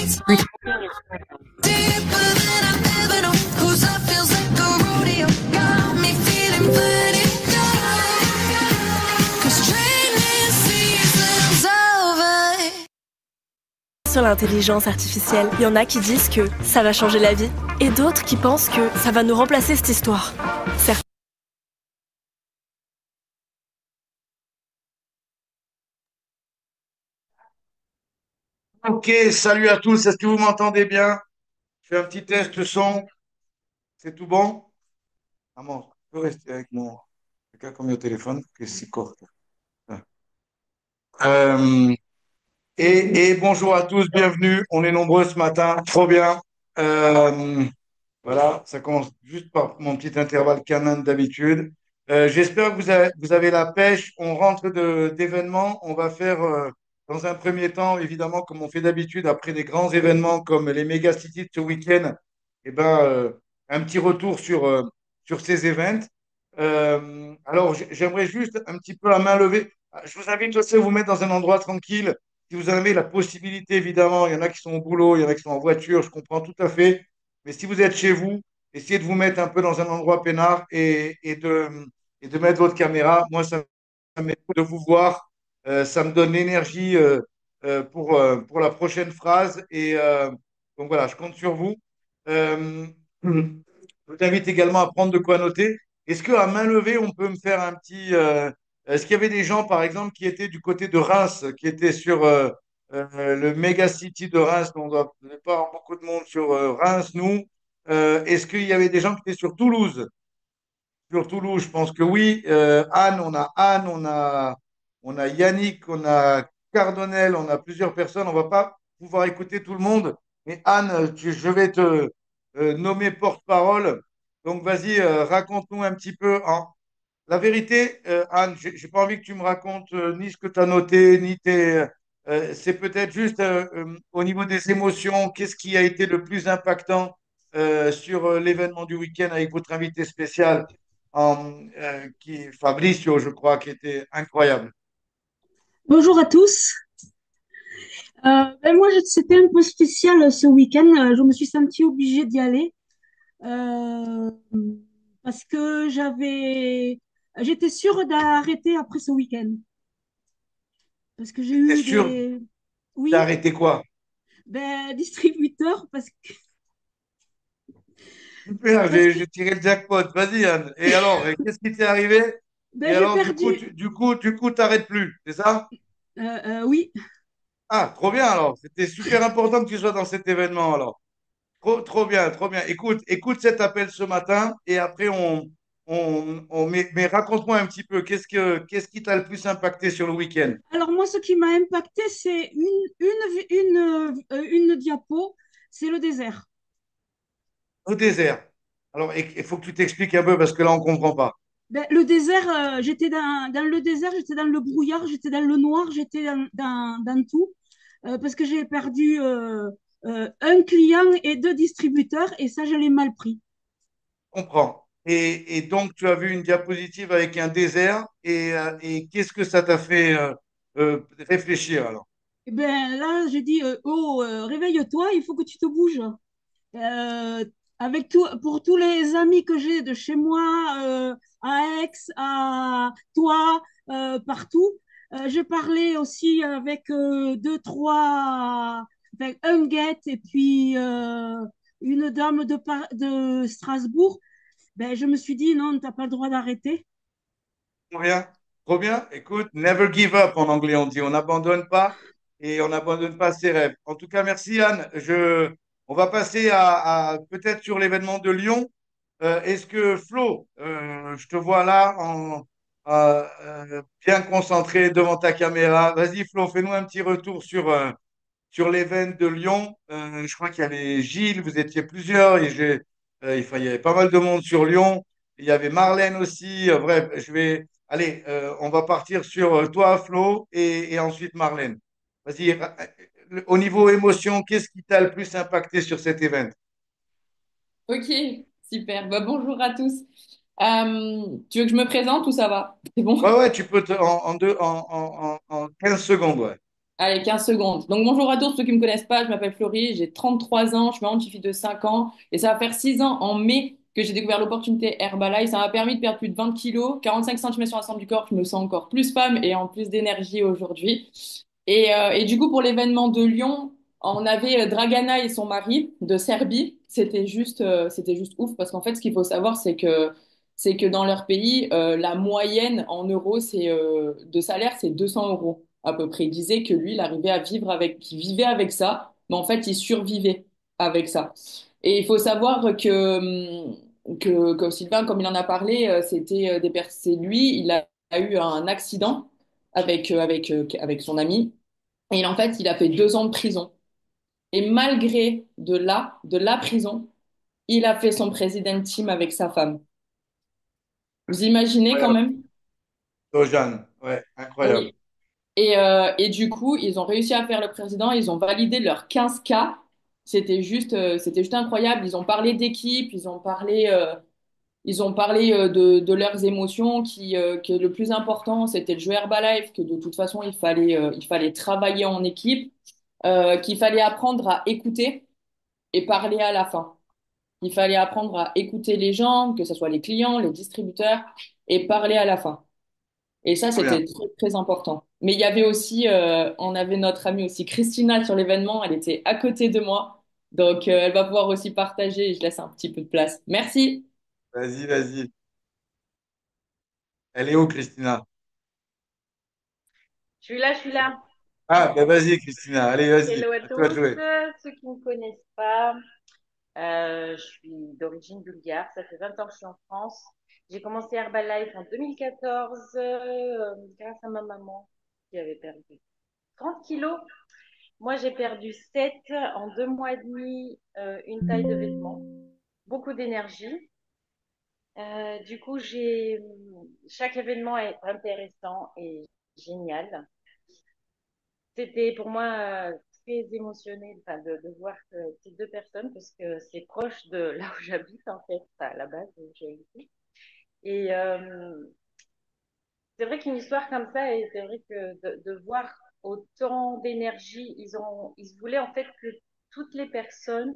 Sur l'intelligence artificielle, il y en a qui disent que ça va changer la vie et d'autres qui pensent que ça va nous remplacer cette histoire. Certains Ok, salut à tous. Est-ce que vous m'entendez bien? Je fais un petit test son. C'est tout bon? Maman, je peux rester avec mon quelqu'un comme au téléphone, que c'est court. Euh, et bonjour à tous, bienvenue. On est nombreux ce matin, trop bien. Euh, Voilà, ça commence juste par mon petit intervalle canin d'habitude. J'espère que vous avez la pêche. On rentre d'événements. On va faire, dans un premier temps, évidemment, comme on fait d'habitude, après des grands événements comme les Mega Cities de ce week-end, eh ben, un petit retour sur ces events. Alors, j'aimerais juste un petit peu à main levée. Je vous invite aussi à vous mettre dans un endroit tranquille. Si vous en avez la possibilité, évidemment, il y en a qui sont au boulot, il y en a qui sont en voiture, je comprends tout à fait. Mais si vous êtes chez vous, essayez de vous mettre un peu dans un endroit peinard et de mettre votre caméra. Moi, ça m'aide de vous voir. Ça me donne l'énergie pour la prochaine phrase. Donc voilà, je compte sur vous. Je vous invite également à prendre de quoi noter. Est-ce qu'à main levée, on peut me faire un petit... est-ce qu'il y avait des gens, par exemple, qui étaient du côté de Reims, qui étaient sur le méga city de Reims? On ne doit pas avoir beaucoup de monde sur Reims, nous. Est-ce qu'il y avait des gens qui étaient sur Toulouse? Sur Toulouse, je pense que oui. Anne, on a Yannick, on a Cardonnel, on a plusieurs personnes. On va pas pouvoir écouter tout le monde. Mais Anne, je vais te nommer porte-parole. Donc vas-y, raconte-nous un petit peu. La vérité, Anne, j'ai pas envie que tu me racontes ni ce que tu as noté, ni c'est peut-être juste au niveau des émotions, qu'est-ce qui a été le plus impactant sur l'événement du week-end avec votre invité spécial, Fabricio, je crois, qui était incroyable. Bonjour à tous. C'était un peu spécial ce week-end. Je me suis sentie obligée d'y aller euh, parce que j'étais sûre d'arrêter après ce week-end. Parce que j'ai T'es eu sûr oui, d'arrêter quoi? distributeurs. Parce que, Super, parce que j'ai tiré le jackpot. Vas-y, Anne. Et alors, qu'est-ce qui t'est arrivé? Et j'ai alors, perdu. du coup, t'arrêtes plus, c'est ça? Oui. Ah, trop bien alors. C'était super important que tu sois dans cet événement alors. Trop, trop bien, trop bien. Écoute cet appel ce matin et après mais raconte-moi un petit peu, qu'est-ce qui t'a le plus impacté sur le week-end Alors moi, ce qui m'a impacté, c'est une diapo, c'est le désert. au désert? Alors, il faut que tu t'expliques un peu parce que là, on comprend pas. Le désert, j'étais dans le désert, j'étais dans le brouillard, j'étais dans le noir, j'étais dans tout, parce que j'ai perdu un client et deux distributeurs, et ça, je l'ai mal pris. Je comprends. Et donc, tu as vu une diapositive avec un désert et qu'est-ce que ça t'a fait réfléchir alors? Et ben là, j'ai dit, oh, réveille-toi, il faut que tu te bouges. Euh, pour tous les amis que j'ai de chez moi, à Aix, à toi, partout. J'ai parlé aussi avec deux, trois, avec un guette et puis une dame de Strasbourg. Ben, je me suis dit, non, tu n'as pas le droit d'arrêter. Trop bien, trop bien. Écoute, never give up en anglais, on dit. On n'abandonne pas et on n'abandonne pas ses rêves. En tout cas, merci Anne. On va passer peut-être sur l'événement de Lyon. Est-ce que Flo, je te vois là bien concentré devant ta caméra. Vas-y Flo, fais-nous un petit retour sur l'événement de Lyon. Je crois qu'il y avait Gilles, vous étiez plusieurs et il y avait pas mal de monde sur Lyon. Il y avait Marlène aussi. Bref, allez, on va partir sur toi, Flo, et ensuite Marlène. Vas-y, au niveau émotion, qu'est-ce qui t'a le plus impacté sur cet événement? Ok, super. Bah, bonjour à tous. Tu veux que je me présente ou ça va? C'est bon? Ouais, ouais, tu peux en 15 secondes, ouais. Allez, 15 secondes. Donc, bonjour à tous ceux qui ne me connaissent pas. Je m'appelle Florie, j'ai 33 ans. Je suis maman de fille de 5 ans. Et ça va faire 6 ans en mai que j'ai découvert l'opportunité Herbalife. Ça m'a permis de perdre plus de 20 kilos, 45 cm sur l'ensemble du corps. Je me sens encore plus femme et en plus d'énergie aujourd'hui. Et du coup, pour l'événement de Lyon, on avait Dragana et son mari de Serbie. C'était juste ouf parce qu'en fait, ce qu'il faut savoir, c'est que dans leur pays, la moyenne en euros, de salaire, c'est 200 euros à peu près. Il disait que lui, il arrivait à vivre qu'il vivait avec ça, mais en fait, il survivait avec ça. Et il faut savoir que Sylvain, comme il en a parlé, c'est lui, a eu un accident avec son ami. Et en fait, il a fait 2 ans de prison. Et malgré de la prison, il a fait son président team avec sa femme. Vous imaginez quand Incroyable. même? Jeanne, ouais, incroyable. Oui. Et du coup, ils ont réussi à faire le président, ils ont validé leurs 15K. C'était juste incroyable. Ils ont parlé d'équipe, ils ont parlé de leurs émotions, que le plus important, c'était de jouer Herbalife, que de toute façon, il fallait travailler en équipe, qu'il fallait apprendre à écouter et parler à la fin. Il fallait apprendre à écouter les gens, que ce soit les clients, les distributeurs, et parler à la fin. Et ça, Très bien. c'était très, très important. Mais il y avait aussi, on avait notre amie aussi Christina sur l'événement, elle était à côté de moi. Donc, elle va pouvoir aussi partager et je laisse un petit peu de place. Merci. Vas-y, vas-y. Elle est où, Christina? Je suis là, je suis là. Ah, ben vas-y, Christina. Allez, vas-y. Hello à À toi de tous. jouer. Ceux qui ne me connaissent pas, je suis d'origine bulgare. Ça fait 20 ans que je suis en France. J'ai commencé Herbalife en 2014 grâce à ma maman qui avait perdu 30 kilos. Moi, j'ai perdu 7 en 2 mois et demi, une taille de vêtements, beaucoup d'énergie. Du coup, chaque événement est intéressant et génial. C'était pour moi très émotionnel, enfin, de voir que ces deux personnes, parce que c'est proche de là où j'habite en fait, à la base où j'ai été. Et c'est vrai qu'une histoire comme ça, et c'est vrai que de voir autant d'énergie, ils voulaient en fait que toutes les personnes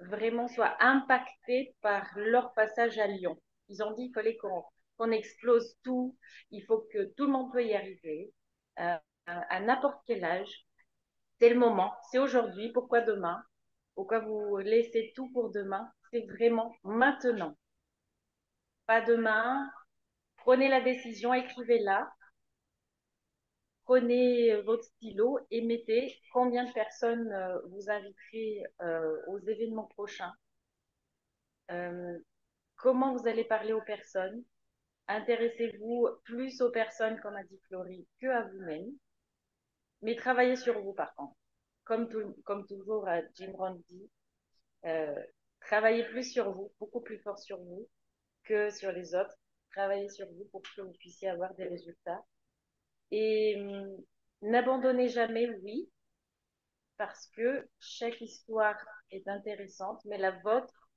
vraiment soient impactées par leur passage à Lyon. Ils ont dit qu'il fallait qu'on explose tout, il faut que tout le monde peut y arriver, à n'importe quel âge. C'est le moment, c'est aujourd'hui, pourquoi demain? Pourquoi vous laissez tout pour demain? C'est vraiment maintenant, pas demain. Prenez la décision, écrivez-la, prenez votre stylo et mettez combien de personnes vous inviterez aux événements prochains, euh, comment vous allez parler aux personnes. Intéressez-vous plus aux personnes, comme a dit Florie, que à vous-même, mais travaillez sur vous par contre. Comme toujours, Jim Rohn dit, Euh, travaillez plus sur vous, beaucoup plus fort sur vous que sur les autres. Travaillez sur vous pour que vous puissiez avoir des résultats. Et n'abandonnez jamais, oui, parce que chaque histoire est intéressante, mais la vôtre,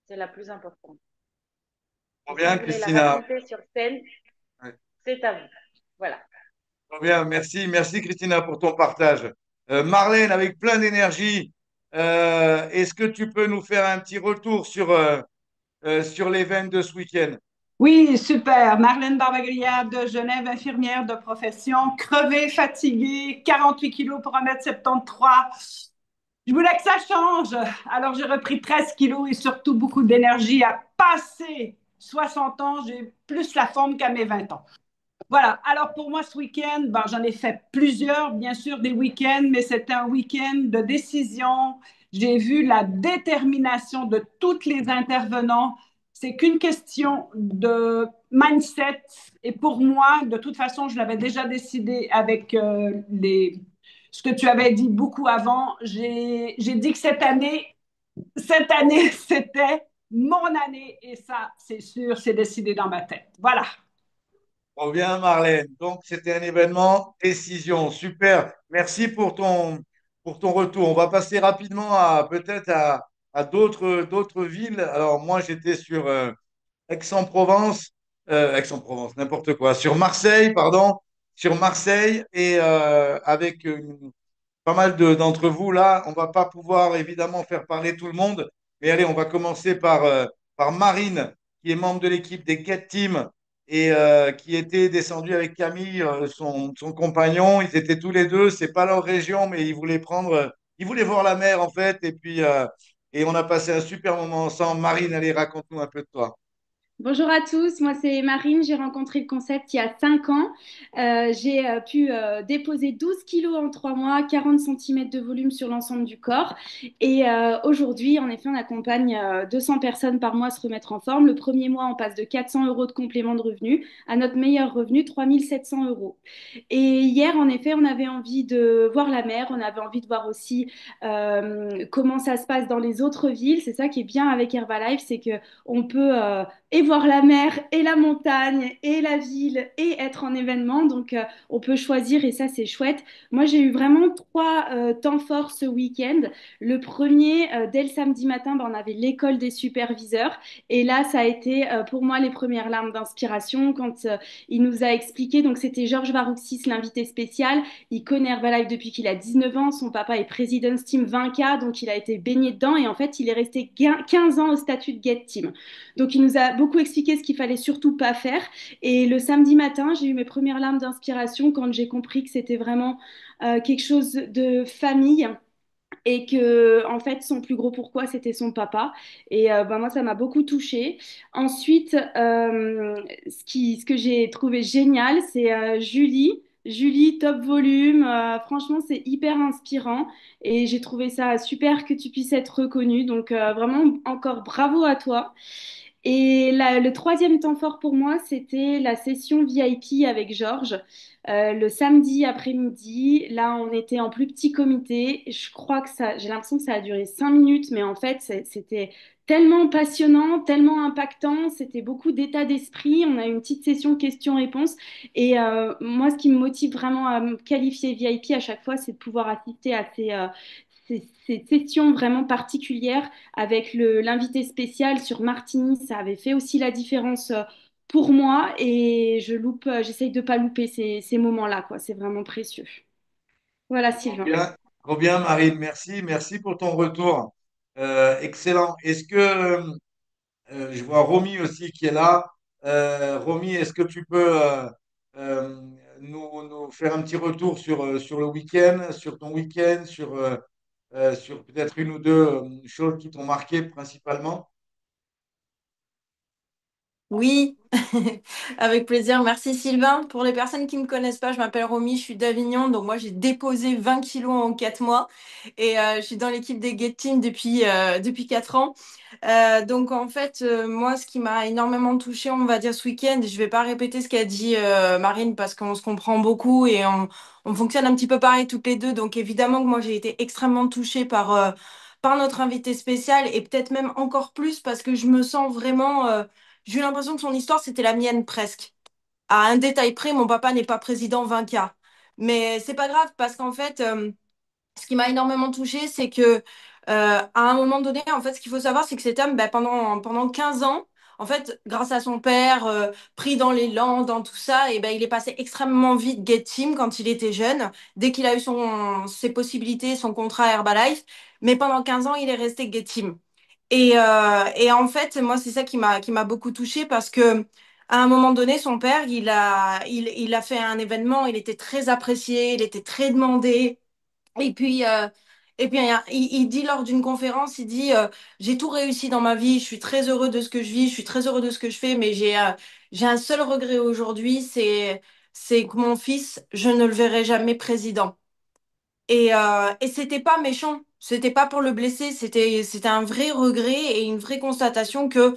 c'est la plus importante. Trop Et si bien, vous voulez la Christina. raconter sur scène, Ouais. c'est à vous. Voilà. Trop bien. Merci, merci, Christina, pour ton partage. Marlène, avec plein d'énergie, est-ce que tu peux nous faire un petit retour sur l'événement de ce week-end? Oui, super. Marlène Barbaglia de Genève, infirmière de profession, crevée, fatiguée, 48 kilos pour 1,73 m. Je voulais que ça change. Alors j'ai repris 13 kilos et surtout beaucoup d'énergie à passer 60 ans. J'ai plus la forme qu'à mes 20 ans. Voilà. Alors pour moi, ce week-end, ben, j'en ai fait plusieurs, bien sûr, des week-ends, mais c'était un week-end de décision. J'ai vu la détermination de toutes les intervenants. C'est qu'une question de mindset. Et pour moi, de toute façon, je l'avais déjà décidé avec ce que tu avais dit beaucoup avant. J'ai dit que cette année, c'était mon année. Et ça, c'est sûr, c'est décidé dans ma tête. Voilà. Trop bien, Marlène. Donc, c'était un événement décision. Super. Merci pour ton retour. On va passer rapidement à d'autres villes. Alors, moi, j'étais sur Aix-en-Provence, Aix-en-Provence, n'importe quoi, sur Marseille, pardon. sur Marseille et avec pas mal d'entre vous là. On va pas pouvoir évidemment faire parler tout le monde, mais allez, on va commencer par Marine, qui est membre de l'équipe des Get Team et qui était descendue avec Camille, son compagnon. Ils étaient tous les deux, c'est pas leur région, mais ils voulaient voir la mer en fait. Et puis, et on a passé un super moment ensemble. Marine, allez, raconte-nous un peu de toi. Bonjour à tous, moi c'est Marine, j'ai rencontré le concept il y a 5 ans. J'ai pu déposer 12 kilos en 3 mois, 40 centimètres de volume sur l'ensemble du corps. Et aujourd'hui, en effet, on accompagne 200 personnes par mois à se remettre en forme. Le premier mois, on passe de 400 euros de complément de revenu à notre meilleur revenu, 3700 euros. Et hier, en effet, on avait envie de voir la mer, on avait envie de voir aussi comment ça se passe dans les autres villes. C'est ça qui est bien avec Herbalife, c'est que on peut et voir la mer et la montagne et la ville et être en événement. Donc, on peut choisir et ça, c'est chouette. Moi, j'ai eu vraiment 3 temps forts ce week-end. Le premier, dès le samedi matin, ben, on avait l'école des superviseurs. Et là, ça a été pour moi les premières larmes d'inspiration quand il nous a expliqué. Donc, c'était Georges Varouxis, l'invité spécial. Il connaît Herbalife depuis qu'il a 19 ans. Son papa est President's Team 20K, donc il a été baigné dedans. Et en fait, il est resté 15 ans au statut de Get Team. Donc, il nous a beaucoup expliqué ce qu'il fallait surtout pas faire. Et le samedi matin, j'ai eu mes premières larmes d'inspiration quand j'ai compris que c'était vraiment quelque chose de famille et que en fait son plus gros pourquoi c'était son papa et ben, moi ça m'a beaucoup touchée. Ensuite ce que j'ai trouvé génial c'est Julie, top volume, franchement c'est hyper inspirant et j'ai trouvé ça super que tu puisses être reconnue, donc vraiment encore bravo à toi. Et le troisième temps fort pour moi, c'était la session VIP avec Georges. Le samedi après-midi, là, on était en plus petit comité. Je crois que ça, j'ai l'impression que ça a duré 5 minutes, mais en fait, c'était tellement passionnant, tellement impactant. C'était beaucoup d'état d'esprit. On a eu une petite session questions-réponses. Et moi, ce qui me motive vraiment à me qualifier VIP à chaque fois, c'est de pouvoir assister à ces sessions vraiment particulières avec l'invité spécial sur Martini. Ça avait fait aussi la différence pour moi et j'essaye de pas louper ces moments-là, quoi. C'est vraiment précieux. Voilà, Sylvain. Bien, trop bien, Marine. Merci, merci pour ton retour. Excellent. Est-ce que je vois Romy aussi qui est là. Romy, est-ce que tu peux euh, nous faire un petit retour sur le week-end, sur ton week-end, sur peut-être une ou deux choses qui t'ont marqué principalement? Oui, avec plaisir. Merci Sylvain. Pour les personnes qui ne me connaissent pas, je m'appelle Romy, je suis d'Avignon. Donc moi, j'ai déposé 20 kilos en 4 mois et je suis dans l'équipe des Get Team depuis 4 ans. Donc en fait, moi, ce qui m'a énormément touchée, on va dire ce week-end, je vais pas répéter ce qu'a dit Marine parce qu'on se comprend beaucoup et on fonctionne un petit peu pareil toutes les deux. Donc évidemment que moi, j'ai été extrêmement touchée par notre invité spécial et peut-être même encore plus parce que je me sens vraiment... j'ai eu l'impression que son histoire, c'était la mienne presque. À un détail près, mon papa n'est pas président 20K. Mais c'est pas grave parce qu'en fait, ce qui m'a énormément touchée, c'est que à un moment donné, en fait, ce qu'il faut savoir, c'est que cet homme, ben, pendant 15 ans, en fait, grâce à son père, pris dans les Landes, dans tout ça, et ben, il est passé extrêmement vite Get Team quand il était jeune, dès qu'il a eu ses possibilités, son contrat à Herbalife. Mais pendant 15 ans, il est resté Get Team. Et en fait, moi, c'est ça qui m'a beaucoup touchée parce que à un moment donné, son père, il a fait un événement, il était très apprécié, il était très demandé. Et puis, il dit lors d'une conférence, il dit, j'ai tout réussi dans ma vie, je suis très heureux de ce que je vis, je suis très heureux de ce que je fais, mais j'ai un seul regret aujourd'hui, c'est que mon fils, je ne le verrai jamais président. Et c'était pas méchant, c'était pas pour le blesser, c'était un vrai regret et une vraie constatation que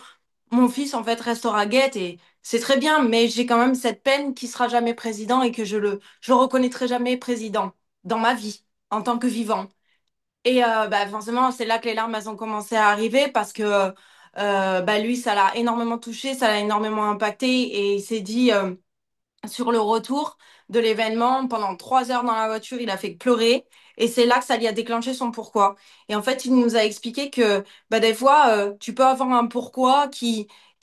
mon fils, en fait, restera guette et c'est très bien, mais j'ai quand même cette peine qu'il sera jamais président et que je le reconnaîtrai jamais président dans ma vie, en tant que vivant. Et bah, forcément, c'est là que les larmes elles ont commencé à arriver parce que bah, lui, ça l'a énormément touché, ça l'a énormément impacté et il s'est dit, sur le retour de l'événement, pendant 3 heures dans la voiture, il a fait que pleurer. Et c'est là que ça lui a déclenché son pourquoi. Et en fait, il nous a expliqué que bah, des fois, tu peux avoir un pourquoi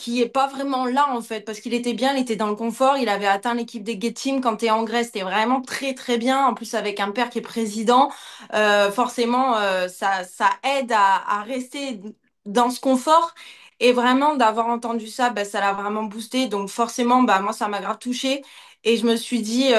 qui est pas vraiment là en fait, parce qu'il était bien, il était dans le confort, il avait atteint l'équipe des Get Team quand tu es en Grèce, c'était vraiment très très bien. En plus avec un père qui est président, forcément ça aide à rester dans ce confort. Et vraiment d'avoir entendu ça, bah, ça l'a vraiment boosté. Donc forcément, bah, moi ça m'a grave touchée. Et je me suis dit,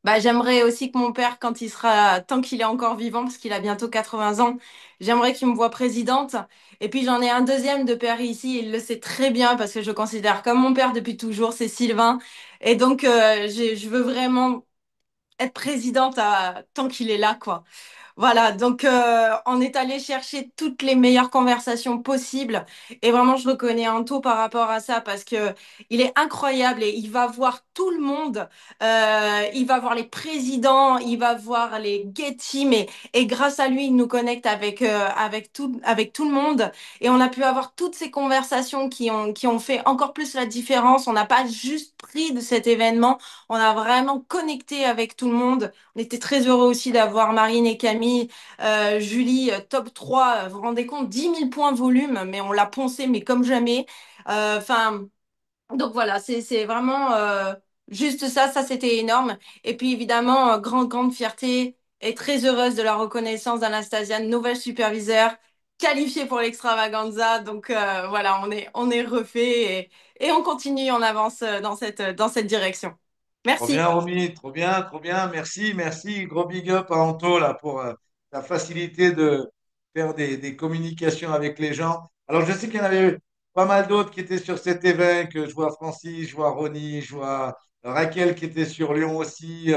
bah, j'aimerais aussi que mon père, quand il sera, tant qu'il est encore vivant, parce qu'il a bientôt 80 ans, j'aimerais qu'il me voie présidente. Et puis j'en ai un deuxième de père ici, il le sait très bien parce que je le considère comme mon père depuis toujours, c'est Sylvain. Et donc je veux vraiment être présidente tant qu'il est là, quoi. Voilà, donc on est allé chercher toutes les meilleures conversations possibles et vraiment je reconnais Anto par rapport à ça parce que il est incroyable et il va voir tout le monde, il va voir les présidents, il va voir les Get Team et grâce à lui il nous connecte avec tout le monde et on a pu avoir toutes ces conversations qui ont fait encore plus la différence. On n'a pas juste pris de cet événement, on a vraiment connecté avec tout le monde. On était très heureux aussi d'avoir Marine et Camille, Julie, top 3. Vous vous rendez compte, 10 000 points volume, mais on l'a poncé, mais comme jamais. Enfin, donc voilà, c'est vraiment juste ça, ça c'était énorme. Et puis évidemment, grande fierté et très heureuse de la reconnaissance d'Anastasia, nouvelle superviseure, qualifiée pour l'extravaganza. Donc voilà, on est refait et on continue, on avance dans cette direction. Trop Merci. bien, Romy, trop bien, trop bien. Merci, merci. Gros big up à Anto là, pour ta facilité de faire des communications avec les gens. Alors, je sais qu'il y en avait pas mal d'autres qui étaient sur cet événement, que je vois Francis, je vois Ronnie, je vois Raquel qui était sur Lyon aussi,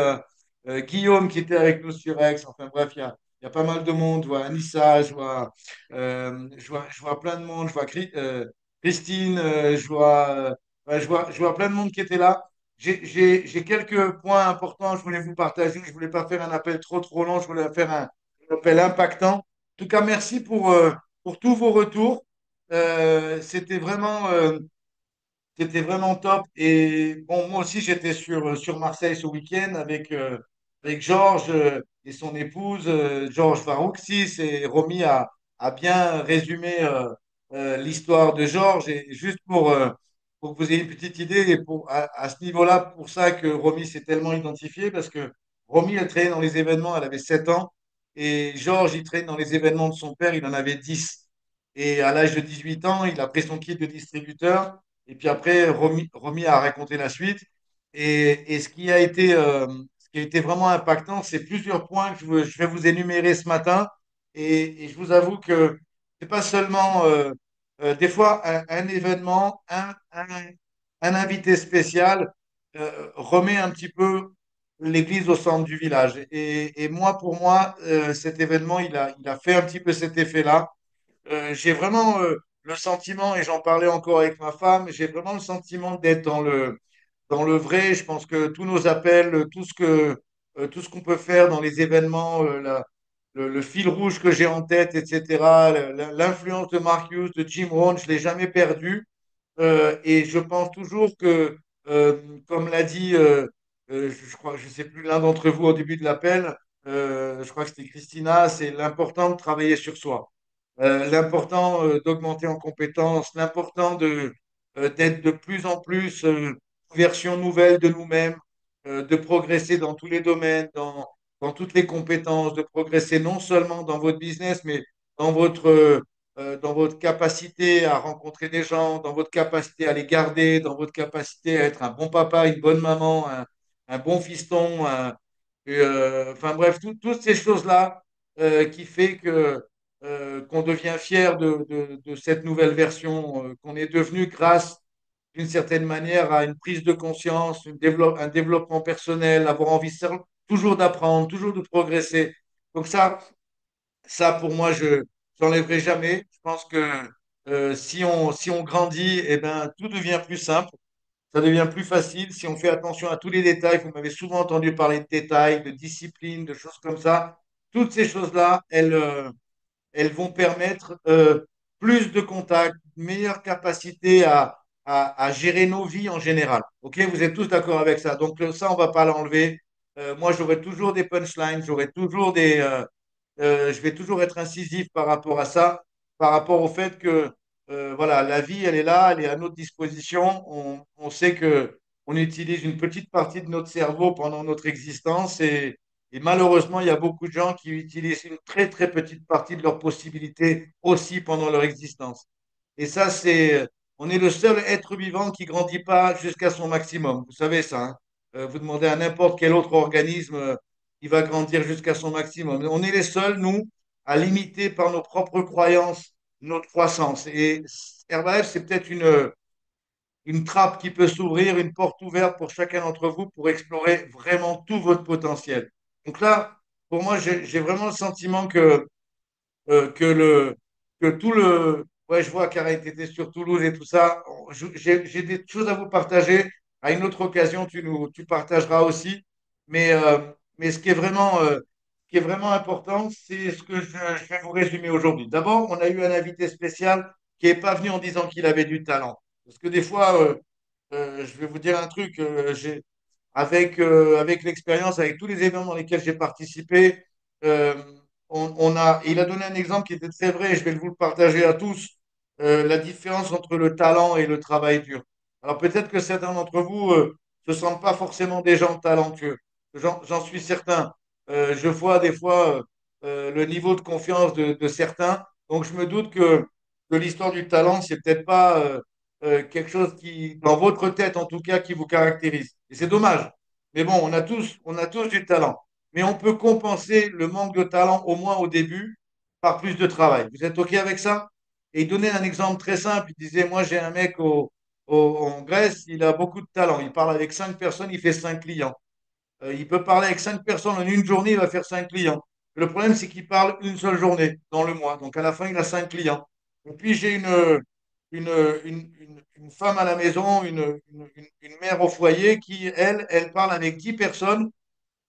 Guillaume qui était avec nous sur Aix. Enfin bref, il y a pas mal de monde. Je vois Anissa, je vois plein de monde. Je vois Christine, je vois plein de monde qui était là. J'ai quelques points importants, je voulais vous partager. Je voulais pas faire un appel trop long, je voulais faire un appel impactant. En tout cas, merci pour tous vos retours. C'était vraiment top. Et bon, moi aussi, j'étais sur Marseille ce week-end avec Georges et son épouse, Georges Varouxis. Et Romy a bien résumé l'histoire de Georges. Et juste pour que vous ayez une petite idée, et à ce niveau-là, pour ça que Romy s'est tellement identifiée, parce que Romy, elle traînait dans les événements, elle avait 7 ans. Et Georges, il traîne dans les événements de son père, il en avait 10. Et à l'âge de 18 ans, il a pris son kit de distributeur. Et puis après, Romy a raconté la suite. Et ce qui a été vraiment impactant, c'est plusieurs points que je vais vous énumérer ce matin. Et je vous avoue que c'est pas seulement des fois un événement, un invité spécial remet un petit peu l'église au centre du village. Et moi, pour moi, cet événement, il a fait un petit peu cet effet-là. J'ai vraiment le sentiment, et j'en parlais encore avec ma femme, j'ai vraiment le sentiment d'être dans le vrai. Je pense que tous nos appels, tout ce qu'on peut faire dans les événements, le fil rouge que j'ai en tête, etc., l'influence de Mark Hughes, de Jim Rohn, je ne l'ai jamais perdu. Et je pense toujours que, comme l'a dit, je crois, je sais plus l'un d'entre vous au début de l'appel, je crois que c'était Christina, c'est l'important de travailler sur soi, l'important d'augmenter en compétences, l'important d'être de plus en plus une version nouvelle de nous-mêmes, de progresser dans tous les domaines, dans toutes les compétences, de progresser non seulement dans votre business, mais dans dans votre capacité à rencontrer des gens, dans votre capacité à les garder, dans votre capacité à être un bon papa, une bonne maman, un bon fiston, enfin bref, toutes ces choses-là qui fait qu'on devient fier de cette nouvelle version qu'on est devenu grâce d'une certaine manière à une prise de conscience, un développement personnel, avoir envie toujours d'apprendre, toujours de progresser. Donc ça pour moi, je n'enlèverai jamais. Je pense que si on grandit, eh ben, tout devient plus simple, ça devient plus facile. Si on fait attention à tous les détails, vous m'avez souvent entendu parler de détails, de discipline, de choses comme ça. Toutes ces choses-là, elles vont permettre plus de contacts, une meilleure capacité à gérer nos vies en général. OK, vous êtes tous d'accord avec ça. Donc ça, on ne va pas l'enlever. Moi, j'aurai toujours des punchlines, j'aurai toujours je vais toujours être incisif par rapport à ça, par rapport au fait que voilà, la vie, elle est là, elle est à notre disposition. On sait que on utilise une petite partie de notre cerveau pendant notre existence et malheureusement, il y a beaucoup de gens qui utilisent une très, très petite partie de leurs possibilités aussi pendant leur existence. Et ça, on est le seul être vivant qui grandit pas jusqu'à son maximum. Vous savez ça, hein. Vous demandez à n'importe quel autre organisme, il va grandir jusqu'à son maximum. On est les seuls, nous, à limiter par nos propres croyances notre croissance. Et Herbalife, c'est peut-être une trappe qui peut s'ouvrir, une porte ouverte pour chacun d'entre vous pour explorer vraiment tout votre potentiel. Donc là, pour moi, j'ai vraiment le sentiment euh, que le, que tout le, ouais, je vois Karen, tu étais sur Toulouse et tout ça. J'ai des choses à vous partager. À une autre occasion, tu partageras aussi. Mais, euh, mais ce qui est vraiment important, c'est ce que je vais vous résumer aujourd'hui. D'abord, on a eu un invité spécial qui n'est pas venu en disant qu'il avait du talent. Parce que des fois, je vais vous dire un truc, avec l'expérience, avec tous les événements dans lesquels j'ai participé, euh, il a donné un exemple qui était très vrai, et je vais vous le partager à tous, la différence entre le talent et le travail dur. Alors peut-être que certains d'entre vous se sentent pas forcément des gens talentueux. J'en suis certain. Je vois des fois le niveau de confiance de certains. Donc je me doute que l'histoire du talent, c'est peut-être pas quelque chose qui, dans votre tête en tout cas, qui vous caractérise. Et c'est dommage. Mais bon, on a tous du talent. Mais on peut compenser le manque de talent, au moins au début, par plus de travail. Vous êtes OK avec ça? Et il donnait un exemple très simple. Il disait, moi, j'ai un mec en Grèce, il a beaucoup de talent. Il parle avec 5 personnes, il fait 5 clients. Il peut parler avec 5 personnes en une journée, il va faire 5 clients. Le problème, c'est qu'il parle une seule journée dans le mois. Donc, à la fin, il a 5 clients. Et puis, j'ai une femme à la maison, une mère au foyer qui, elle parle avec 10 personnes.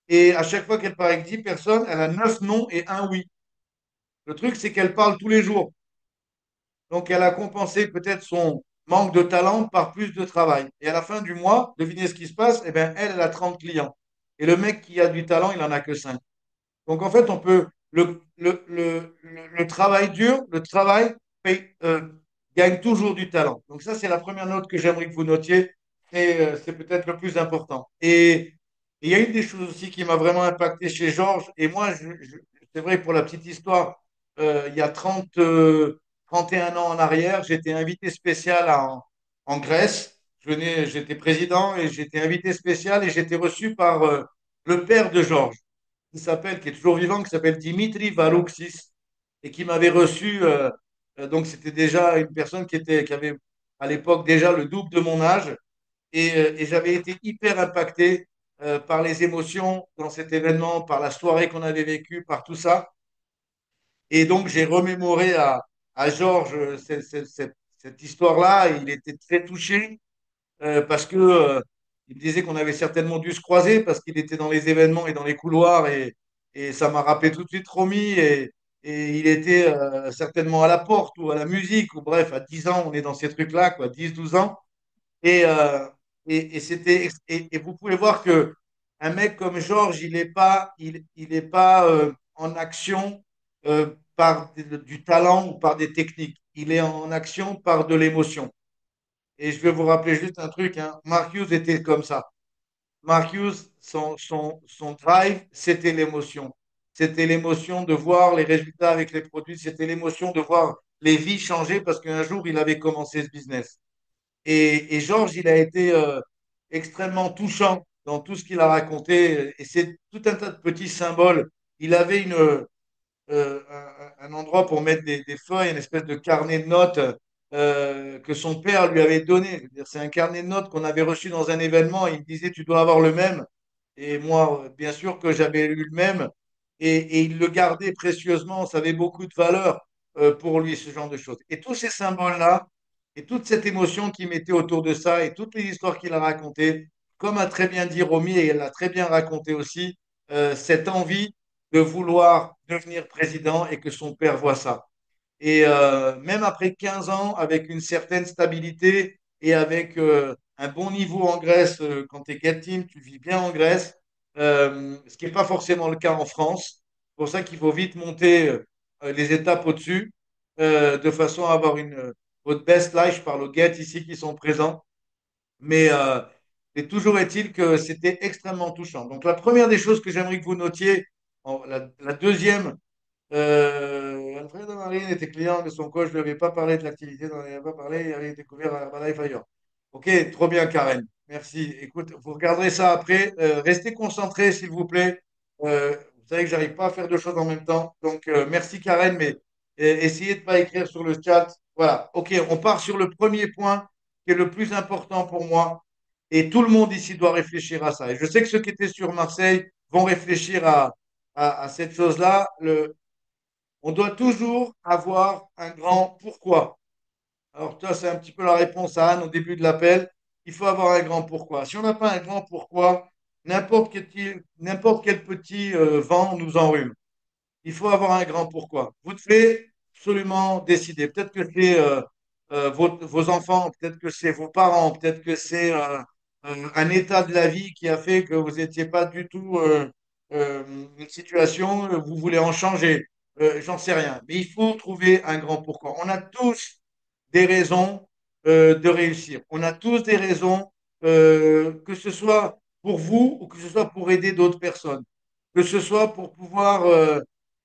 Et à chaque fois qu'elle parle avec 10 personnes, elle a 9 non et un oui. Le truc, c'est qu'elle parle tous les jours. Donc, elle a compensé peut-être son manque de talent par plus de travail. Et à la fin du mois, devinez ce qui se passe? Eh bien, elle a 30 clients. Et le mec qui a du talent, il en a que 5. Donc, en fait, on peut, le travail dur, le travail gagne toujours du talent. Donc, ça, c'est la première note que j'aimerais que vous notiez. Et c'est peut-être le plus important. Et il y a une des choses aussi qui m'a vraiment impacté chez Georges. Et moi, c'est vrai, pour la petite histoire, il y a 31 ans en arrière, j'étais invité spécial en Grèce. J'étais président et j'étais invité spécial et j'étais reçu par le père de Georges qui est toujours vivant, qui s'appelle Dimitri Varouxis, et qui m'avait reçu. Donc, c'était déjà une personne qui avait à l'époque déjà le double de mon âge. Et j'avais été hyper impacté par les émotions dans cet événement, par la soirée qu'on avait vécue, par tout ça. Et donc, j'ai remémoré à Georges cette histoire-là. Et il était très touché parce que il me disait qu'on avait certainement dû se croiser parce qu'il était dans les événements et dans les couloirs et ça m'a rappelé tout de suite Romy et il était certainement à la porte ou à la musique ou bref, à 10 ans, on est dans ces trucs-là, quoi, 10 12 ans. Et, euh, et vous pouvez voir que un mec comme Georges, il est pas en action par du talent ou par des techniques. Il est en action par de l'émotion. Et je vais vous rappeler juste un truc, hein. Mark Hughes était comme ça. Mark Hughes, son drive, c'était l'émotion. C'était l'émotion de voir les résultats avec les produits. C'était l'émotion de voir les vies changer parce qu'un jour, il avait commencé ce business. Et Georges, il a été extrêmement touchant dans tout ce qu'il a raconté. Et c'est tout un tas de petits symboles. Il avait un endroit pour mettre des feuilles, une espèce de carnet de notes que son père lui avait donné. Je veux dire, c'est un carnet de notes qu'on avait reçu dans un événement. Il me disait, tu dois avoir le même. Et moi, bien sûr que j'avais eu le même. Et il le gardait précieusement. Ça avait beaucoup de valeur pour lui, ce genre de choses. Et tous ces symboles-là, et toute cette émotion qu'il mettait autour de ça, et toutes les histoires qu'il a racontées, comme a très bien dit Romy, et elle l'a très bien raconté aussi, cette envie de vouloir devenir président et que son père voit ça. Et même après 15 ans, avec une certaine stabilité et avec un bon niveau en Grèce, quand tu es get team, tu vis bien en Grèce, ce qui n'est pas forcément le cas en France. C'est pour ça qu'il faut vite monter les étapes au-dessus, de façon à avoir votre best life. Je parle aux guettes ici qui sont présents. Mais et toujours est-il que c'était extrêmement touchant. Donc, la première des choses que j'aimerais que vous notiez, la deuxième, Alfredo Marin était client de son coach, je ne lui avais pas parlé de l'activité dont il n'avait pas parlé, il avait découvert Herbalife ailleurs. Ok, trop bien, Karen. Merci. Écoute, vous regarderez ça après. Restez concentrés, s'il vous plaît. Vous savez que j'arrive pas à faire deux choses en même temps. Donc, merci, Karen, mais essayez de ne pas écrire sur le chat. Voilà. Ok, on part sur le premier point qui est le plus important pour moi. Et tout le monde ici doit réfléchir à ça. Et je sais que ceux qui étaient sur Marseille vont réfléchir à cette chose-là. On doit toujours avoir un grand pourquoi. Alors, toi, c'est un petit peu la réponse à Anne au début de l'appel. Il faut avoir un grand pourquoi. Si on n'a pas un grand pourquoi, n'importe quel petit vent nous enrhume. Il faut avoir un grand pourquoi. Vous devez absolument décider. Peut-être que c'est vos enfants, peut-être que c'est vos parents, peut-être que c'est un état de la vie qui a fait que vous n'étiez pas du tout une situation, vous voulez en changer. J'en sais rien. Mais il faut trouver un grand pourquoi. On a tous des raisons de réussir. On a tous des raisons, que ce soit pour vous ou que ce soit pour aider d'autres personnes, que ce soit pour pouvoir,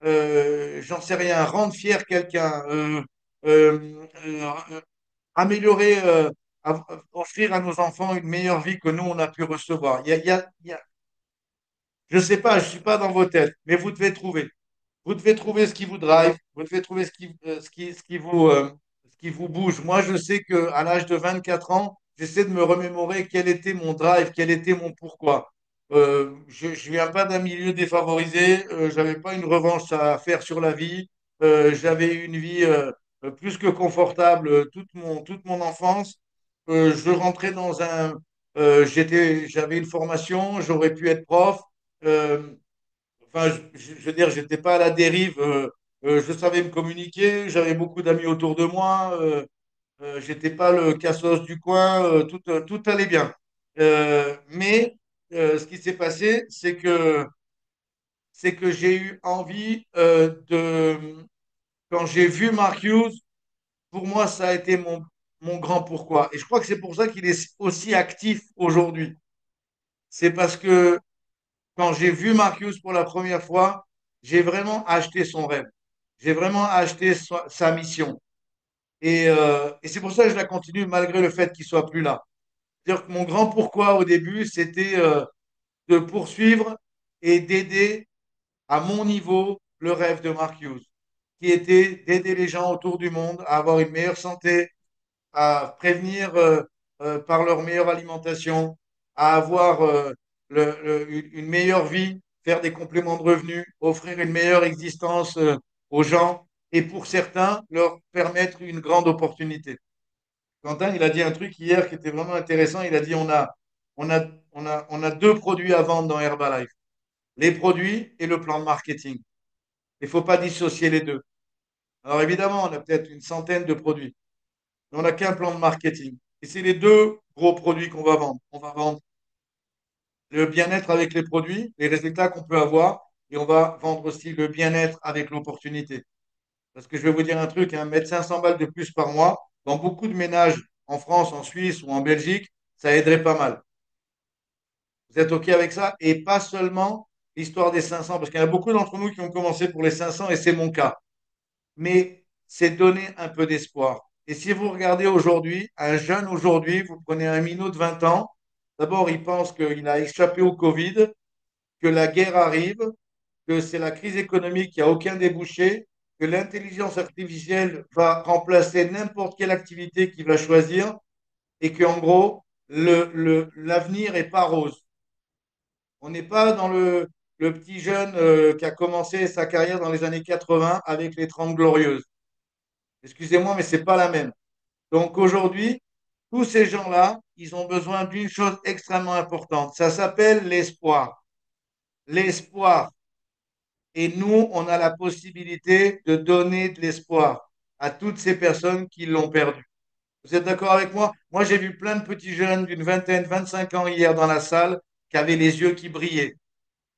j'en sais rien, rendre fier quelqu'un, améliorer, offrir à nos enfants une meilleure vie que nous, on a pu recevoir. Je ne sais pas, je ne suis pas dans vos têtes, mais vous devez trouver. Vous devez trouver ce qui vous drive, vous devez trouver ce qui vous bouge. Moi, je sais qu'à l'âge de 24 ans, j'essaie de me remémorer quel était mon drive, quel était mon pourquoi. Je ne viens pas d'un milieu défavorisé, je n'avais pas une revanche à faire sur la vie, j'avais une vie plus que confortable toute mon enfance. Je rentrais j'avais une formation, j'aurais pu être prof. Euh, Enfin, je veux dire, j'étais pas à la dérive. Je savais me communiquer, j'avais beaucoup d'amis autour de moi. J'étais pas le cassos du coin. Tout allait bien. Mais ce qui s'est passé, c'est que j'ai eu envie quand j'ai vu Mark Hughes, pour moi, ça a été mon grand pourquoi. Et je crois que c'est pour ça qu'il est aussi actif aujourd'hui. C'est parce que quand j'ai vu Marcus pour la première fois, j'ai vraiment acheté son rêve. J'ai vraiment acheté sa mission. Et c'est pour ça que je la continue malgré le fait qu'il soit plus là. C'est-à-dire que mon grand pourquoi au début, c'était de poursuivre et d'aider à mon niveau le rêve de Marcus, qui était d'aider les gens autour du monde à avoir une meilleure santé, à prévenir par leur meilleure alimentation, à avoir une meilleure vie, faire des compléments de revenus, offrir une meilleure existence aux gens et pour certains, leur permettre une grande opportunité. Quentin, il a dit un truc hier qui était vraiment intéressant. Il a dit on a deux produits à vendre dans Herbalife, les produits et le plan de marketing. Il ne faut pas dissocier les deux. Alors évidemment, on a peut-être une centaine de produits, mais on n'a qu'un plan de marketing. Et c'est les deux gros produits qu'on va vendre. On va vendre le bien-être avec les produits, les résultats qu'on peut avoir, et on va vendre aussi le bien-être avec l'opportunité. Parce que je vais vous dire un truc, hein, mettre 500 balles de plus par mois, dans beaucoup de ménages en France, en Suisse ou en Belgique, ça aiderait pas mal. Vous êtes OK avec ça? Et pas seulement l'histoire des 500, parce qu'il y en a beaucoup d'entre nous qui ont commencé pour les 500, et c'est mon cas. Mais c'est donner un peu d'espoir. Et si vous regardez aujourd'hui, un jeune aujourd'hui, vous prenez un minot de 20 ans, d'abord il pense qu'il a échappé au Covid, que la guerre arrive, que c'est la crise économique, qu'il n'y a aucun débouché, que l'intelligence artificielle va remplacer n'importe quelle activité qu'il va choisir et qu'en gros, l'avenir n'est pas rose. On n'est pas dans le petit jeune qui a commencé sa carrière dans les années 80 avec les 30 glorieuses. Excusez-moi, mais c'est pas la même. Donc aujourd'hui, tous ces gens-là, ils ont besoin d'une chose extrêmement importante. Ça s'appelle l'espoir. L'espoir. Et nous, on a la possibilité de donner de l'espoir à toutes ces personnes qui l'ont perdu. Vous êtes d'accord avec moi? Moi, j'ai vu plein de petits jeunes d'une vingtaine, 25 ans hier dans la salle qui avaient les yeux qui brillaient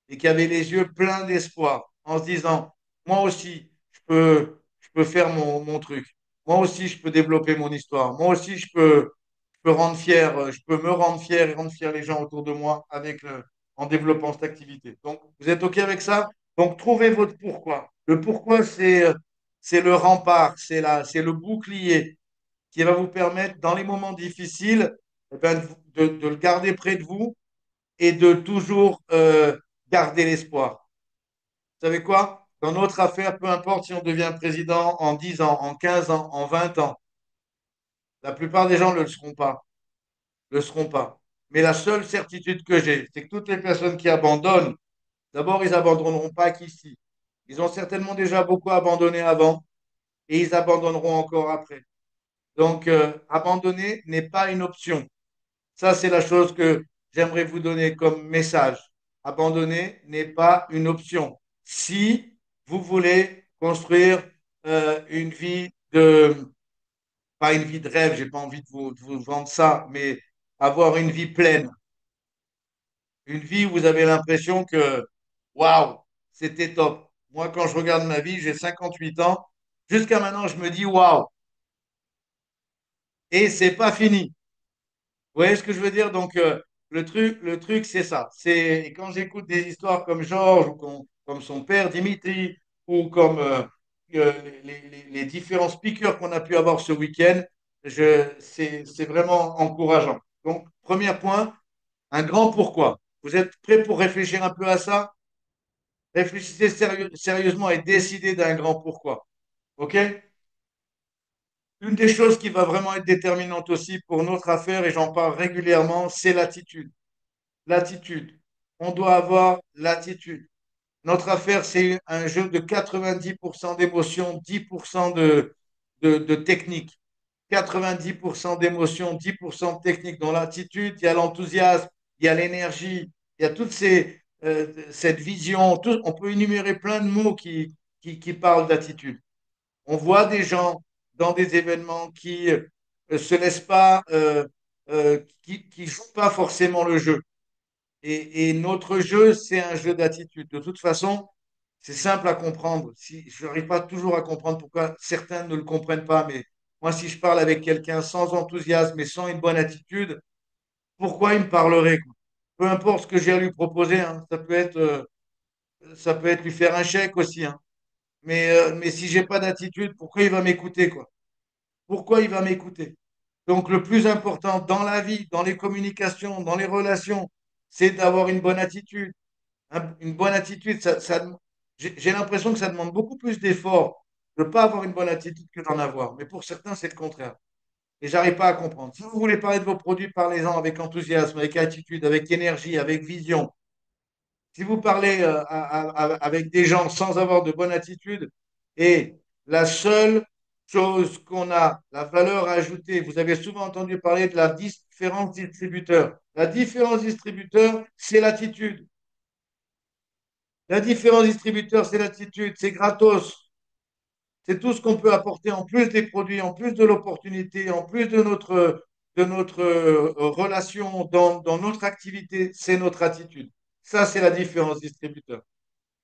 et qui avaient les yeux pleins d'espoir en se disant, moi aussi, je peux faire mon truc. moi aussi, je peux développer mon histoire. Moi aussi, je peux rendre fier, je peux me rendre fier et rendre fier les gens autour de moi en développant cette activité. Donc, vous êtes OK avec ça? Donc, trouvez votre pourquoi. Le pourquoi, c'est le rempart, c'est le bouclier qui va vous permettre, dans les moments difficiles, eh ben, de le garder près de vous et de toujours garder l'espoir. Vous savez quoi? Dans notre affaire, peu importe si on devient président en 10 ans, en 15 ans, en 20 ans, la plupart des gens ne le seront pas. Le seront pas. Mais la seule certitude que j'ai, c'est que toutes les personnes qui abandonnent, d'abord, ils abandonneront pas qu'ici. Ils ont certainement déjà beaucoup abandonné avant et ils abandonneront encore après. Donc, abandonner n'est pas une option. Ça, c'est la chose que j'aimerais vous donner comme message. Abandonner n'est pas une option. Si vous voulez construire une vie pas une vie de rêve, j'ai pas envie de vous vendre ça, mais avoir une vie pleine, une vie où vous avez l'impression que, waouh, c'était top. Moi, quand je regarde ma vie, j'ai 58 ans. Jusqu'à maintenant, je me dis waouh. Et c'est pas fini. Vous voyez ce que je veux dire? Donc, le truc, c'est ça. Et quand j'écoute des histoires comme Georges, ou comme son père Dimitri, ou comme les différents speakers qu'on a pu avoir ce week-end, c'est vraiment encourageant. Donc, premier point, un grand pourquoi. Vous êtes prêts pour réfléchir un peu à ça? Réfléchissez sérieusement et décidez d'un grand pourquoi. OK? Une des choses qui va vraiment être déterminante aussi pour notre affaire, et j'en parle régulièrement, c'est l'attitude. L'attitude. On doit avoir l'attitude. Notre affaire, c'est un jeu de 90% d'émotion, 10% de technique. 90% d'émotion, 10% de technique. Dans l'attitude, il y a l'enthousiasme, il y a l'énergie, il y a cette vision. On peut énumérer plein de mots qui parlent d'attitude. On voit des gens dans des événements qui se laissent pas, qui jouent pas forcément le jeu. Et notre jeu, c'est un jeu d'attitude. De toute façon, c'est simple à comprendre. Si, je n'arrive pas toujours à comprendre pourquoi certains ne le comprennent pas, mais moi, si je parle avec quelqu'un sans enthousiasme et sans une bonne attitude, pourquoi il me parlerait, quoi? Peu importe ce que j'ai à lui proposer, hein. Ça peut être lui faire un chèque aussi, hein. Mais si j'ai pas d'attitude, pourquoi il va m'écouter, quoi? Pourquoi il va m'écouter? Donc, le plus important dans la vie, dans les communications, dans les relations, c'est d'avoir une bonne attitude. Une bonne attitude, j'ai l'impression que ça demande beaucoup plus d'efforts de ne pas avoir une bonne attitude que d'en avoir. Mais pour certains, c'est le contraire. Et j'arrive pas à comprendre. Si vous voulez parler de vos produits, parlez-en avec enthousiasme, avec attitude, avec énergie, avec vision. Si vous parlez avec des gens sans avoir de bonne attitude, et la seule chose qu'on a, la valeur ajoutée, vous avez souvent entendu parler de la différence distributeur. La différence distributeur, c'est l'attitude. La différence distributeur, c'est l'attitude, c'est gratos. C'est tout ce qu'on peut apporter en plus des produits, en plus de l'opportunité, en plus de notre relation dans notre activité, c'est notre attitude. Ça, c'est la différence distributeur.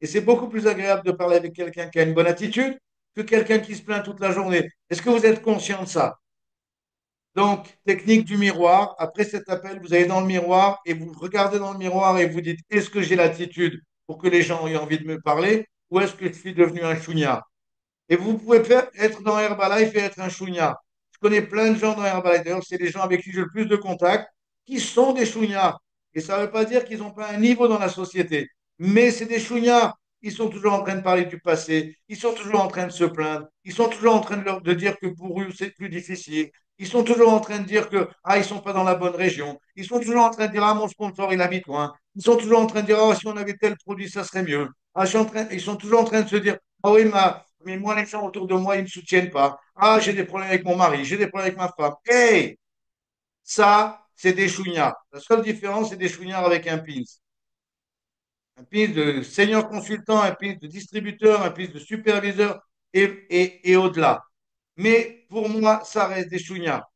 Et c'est beaucoup plus agréable de parler avec quelqu'un qui a une bonne attitude que quelqu'un qui se plaint toute la journée. Est-ce que vous êtes conscient de ça? Donc, technique du miroir. Après cet appel, vous allez dans le miroir et vous regardez dans le miroir et vous dites, est-ce que j'ai l'attitude pour que les gens aient envie de me parler ou est-ce que je suis devenu un chougnard? Et vous pouvez être dans Herbalife et être un chougnard. Je connais plein de gens dans Herbalife. D'ailleurs, c'est les gens avec qui j'ai le plus de contacts qui sont des chougnards. Et ça ne veut pas dire qu'ils n'ont pas un niveau dans la société. Mais c'est des chougnards. Ils sont toujours en train de parler du passé. Ils sont toujours en train de se plaindre. Ils sont toujours en train de dire que pour eux, c'est plus difficile. Ils sont toujours en train de dire que, ah, ils sont pas dans la bonne région. Ils sont toujours en train de dire, ah, mon sponsor, il habite loin. Ils sont toujours en train de dire, ah, si on avait tel produit, ça serait mieux. Ah, ils sont toujours en train de se dire, ah oui, mais moi, les gens autour de moi, ils ne me soutiennent pas. Ah, j'ai des problèmes avec mon mari, j'ai des problèmes avec ma femme. Hey, ça, c'est des chouignards. La seule différence, c'est des chouignards avec un pins. Un pins de senior consultant, un pins de distributeur, un pins de superviseur et au-delà. Mais pour moi, ça reste des chouignards.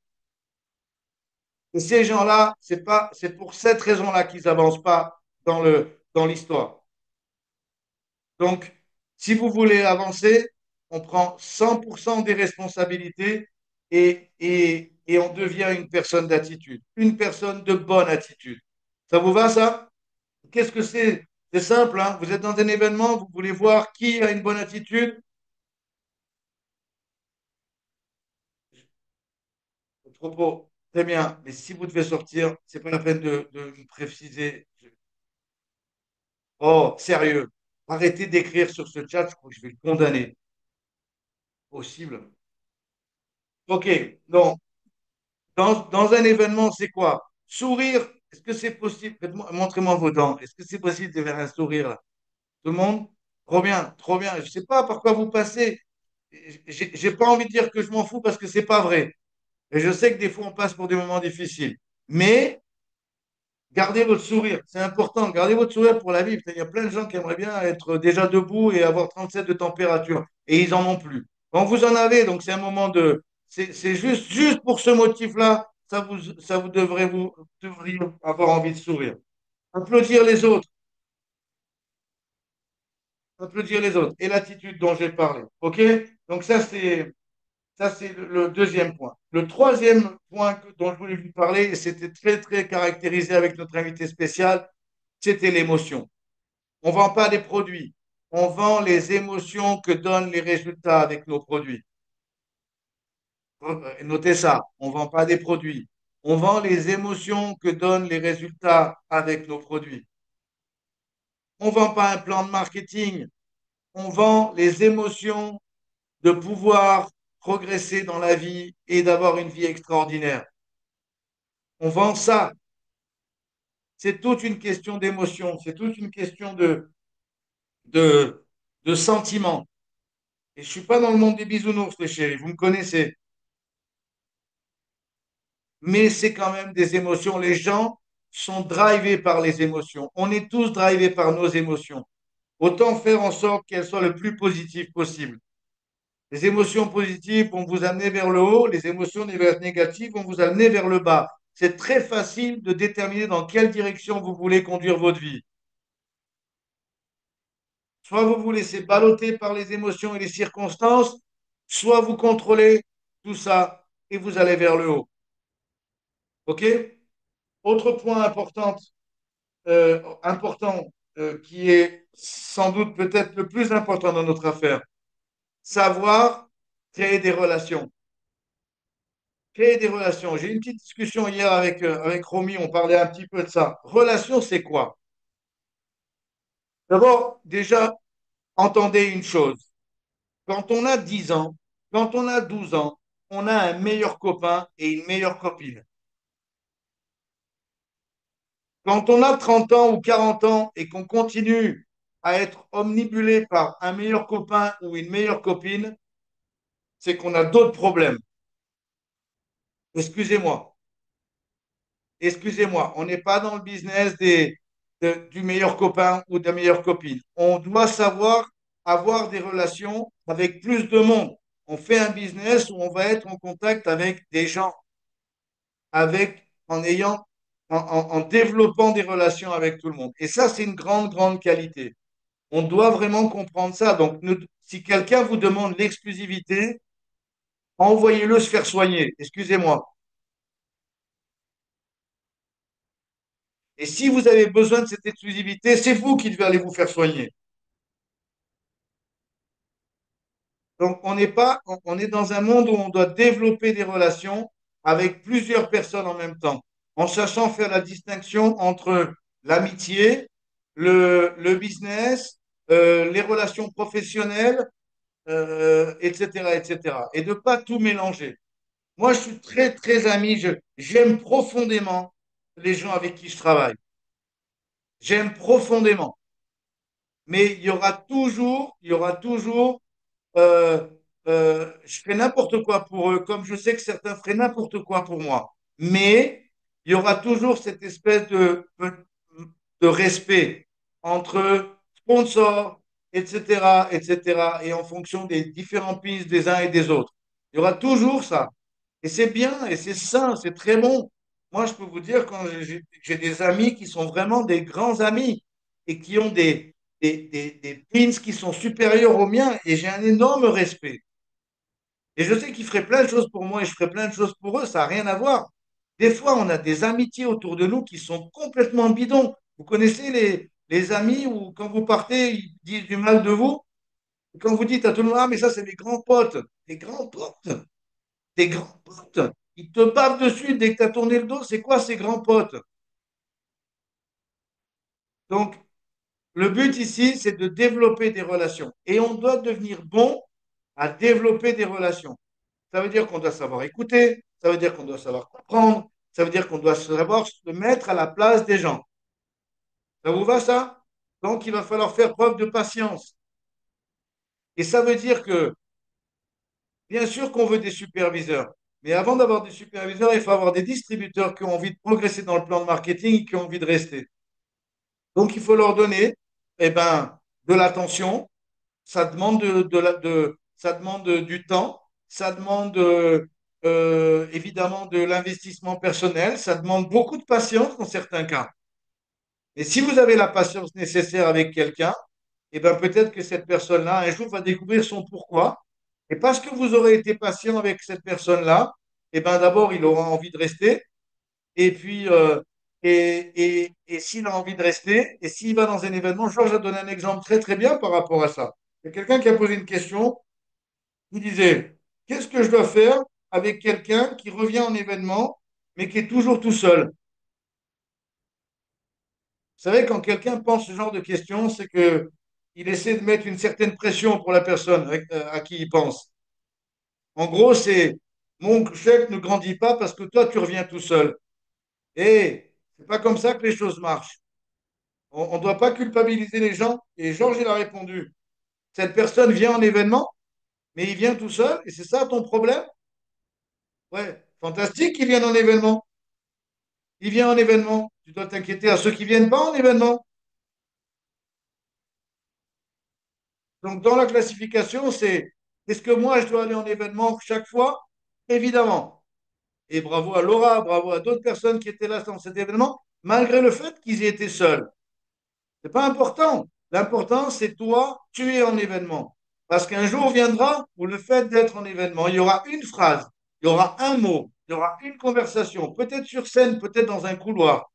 Et ces gens-là, c'est pour cette raison-là qu'ils n'avancent pas dans l'histoire. Donc, si vous voulez avancer, on prend 100% des responsabilités et on devient une personne d'attitude, une personne de bonne attitude. Ça vous va, ça? Qu'est-ce que c'est? C'est simple, hein. Vous êtes dans un événement, vous voulez voir qui a une bonne attitude? Propos, très bien, mais si vous devez sortir, c'est pas la peine de me préciser. Oh, sérieux, arrêtez d'écrire sur ce chat, je crois que je vais le condamner. Possible. Ok, donc, dans un événement, c'est quoi? Sourire, est-ce que c'est possible? Montrez-moi vos dents. Est-ce que c'est possible de faire un sourire là? Tout le monde? Trop bien, trop bien. Je ne sais pas par quoi vous passez. J'ai pas envie de dire que je m'en fous parce que c'est pas vrai. Et je sais que des fois, on passe pour des moments difficiles. Mais gardez votre sourire, c'est important. Gardez votre sourire pour la vie. Il y a plein de gens qui aimeraient bien être déjà debout et avoir 37 de température. Et ils n'en ont plus. Donc vous en avez, donc c'est un moment de. C'est juste pour ce motif-là, ça vous devriez avoir envie de sourire. Applaudir les autres. Applaudir les autres. Et l'attitude dont j'ai parlé. OK? Donc ça, c'est le deuxième point. Le troisième point dont je voulais vous parler, et c'était très, très caractérisé avec notre invité spécial, c'était l'émotion. On ne vend pas des produits, on vend les émotions que donnent les résultats avec nos produits. Notez ça, on ne vend pas des produits, on vend les émotions que donnent les résultats avec nos produits. On ne vend pas un plan de marketing, on vend les émotions de pouvoir progresser dans la vie et d'avoir une vie extraordinaire. On vend ça. C'est toute une question d'émotion, c'est toute une question de, de sentiment. Et je ne suis pas dans le monde des bisounours, les chéris, vous me connaissez. Mais c'est quand même des émotions. Les gens sont drivés par les émotions. On est tous drivés par nos émotions. Autant faire en sorte qu'elles soient le plus positives possible. Les émotions positives vont vous amener vers le haut, les émotions négatives vont vous amener vers le bas. C'est très facile de déterminer dans quelle direction vous voulez conduire votre vie. Soit vous vous laissez balloter par les émotions et les circonstances, soit vous contrôlez tout ça et vous allez vers le haut. OK? Autre point important qui est sans doute peut-être le plus important dans notre affaire, savoir créer des relations. Créer des relations. J'ai eu une petite discussion hier avec Romy, on parlait un petit peu de ça. Relation, c'est quoi? D'abord, déjà, entendez une chose. Quand on a 10 ans, quand on a 12 ans, on a un meilleur copain et une meilleure copine. Quand on a 30 ans ou 40 ans et qu'on continue à être omnibulé par un meilleur copain ou une meilleure copine, c'est qu'on a d'autres problèmes. Excusez-moi, excusez-moi, on n'est pas dans le business du meilleur copain ou de la meilleure copine. On doit savoir avoir des relations avec plus de monde. On fait un business où on va être en contact avec des gens, en développant des relations avec tout le monde. Et ça, c'est une grande, grande qualité. On doit vraiment comprendre ça. Donc, si quelqu'un vous demande l'exclusivité, envoyez-le se faire soigner. Excusez-moi. Et si vous avez besoin de cette exclusivité, c'est vous qui devez aller vous faire soigner. Donc, on est dans un monde où on doit développer des relations avec plusieurs personnes en même temps, en sachant faire la distinction entre l'amitié, le business, les relations professionnelles, etc., etc. Et de ne pas tout mélanger. Moi, je suis très, très ami. J'aime profondément les gens avec qui je travaille. J'aime profondément. Mais il y aura toujours euh, je ferai n'importe quoi pour eux, comme je sais que certains feraient n'importe quoi pour moi. Mais il y aura toujours cette espèce de respect entre sponsors, etc., etc., et en fonction des différentes pistes des uns et des autres. Il y aura toujours ça. Et c'est bien, et c'est sain, c'est très bon. Moi, je peux vous dire, quand j'ai des amis qui sont vraiment des grands amis et qui ont des pins qui sont supérieurs aux miens et j'ai un énorme respect. Et je sais qu'ils feraient plein de choses pour moi et je ferais plein de choses pour eux, ça n'a rien à voir. Des fois, on a des amitiés autour de nous qui sont complètement bidons. Vous connaissez les amis où quand vous partez, ils disent du mal de vous. Et quand vous dites à tout le monde, ah, mais ça, c'est mes grands potes. Tes grands potes, tes grands potes. Ils te bavent dessus dès que tu as tourné le dos. C'est quoi ces grands potes? Donc, le but ici, c'est de développer des relations. Et on doit devenir bon à développer des relations. Ça veut dire qu'on doit savoir écouter, ça veut dire qu'on doit savoir comprendre, ça veut dire qu'on doit savoir se mettre à la place des gens. Ça vous va ça? Donc, il va falloir faire preuve de patience. Et ça veut dire que, bien sûr qu'on veut des superviseurs, mais avant d'avoir des superviseurs, il faut avoir des distributeurs qui ont envie de progresser dans le plan de marketing et qui ont envie de rester. Donc, il faut leur donner eh ben, de l'attention, ça demande, ça demande du temps, ça demande évidemment de l'investissement personnel, ça demande beaucoup de patience dans certains cas. Et si vous avez la patience nécessaire avec quelqu'un, eh ben peut-être que cette personne-là, un jour, va découvrir son pourquoi. Et parce que vous aurez été patient avec cette personne-là, eh ben d'abord, il aura envie de rester. Et puis, et s'il a envie de rester, et s'il va dans un événement, Georges a donné un exemple très, très bien par rapport à ça. Il y a quelqu'un qui a posé une question. Il disait, qu'est-ce que je dois faire avec quelqu'un qui revient en événement, mais qui est toujours tout seul? Vous savez, quand quelqu'un pense ce genre de questions, c'est que il essaie de mettre une certaine pression pour la personne à qui il pense. En gros, c'est mon chèque ne grandit pas parce que toi, tu reviens tout seul. Et c'est pas comme ça que les choses marchent. On ne doit pas culpabiliser les gens. Et Georges, il a répondu, cette personne vient en événement, mais il vient tout seul, et c'est ça ton problème? Ouais, fantastique qu'il vienne en événement. Il vient en événement. Tu dois t'inquiéter à ceux qui viennent pas en événement. Donc, dans la classification, c'est est-ce que moi, je dois aller en événement chaque fois? Évidemment. Et bravo à Laura, bravo à d'autres personnes qui étaient là dans cet événement, malgré le fait qu'ils y étaient seuls. C'est pas important. L'important, c'est toi, tu es en événement. Parce qu'un jour viendra où le fait d'être en événement, il y aura une phrase, il y aura un mot, il y aura une conversation, peut-être sur scène, peut-être dans un couloir.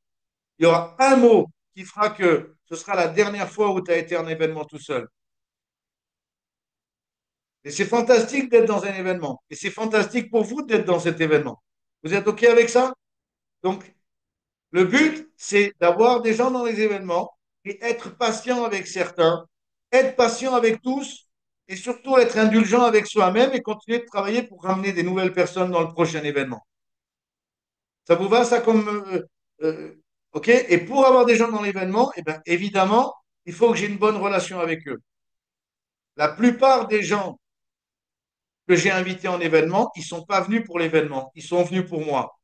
Il y aura un mot qui fera que ce sera la dernière fois où tu as été en événement tout seul. Et c'est fantastique d'être dans un événement. Et c'est fantastique pour vous d'être dans cet événement. Vous êtes OK avec ça? Donc, le but, c'est d'avoir des gens dans les événements et être patient avec certains, être patient avec tous et surtout être indulgent avec soi-même et continuer de travailler pour ramener des nouvelles personnes dans le prochain événement. Ça vous va, ça, comme... OK? Et pour avoir des gens dans l'événement, eh ben, évidemment, il faut que j'ai une bonne relation avec eux. La plupart des gens que j'ai invités en événement, ils ne sont pas venus pour l'événement, ils sont venus pour moi.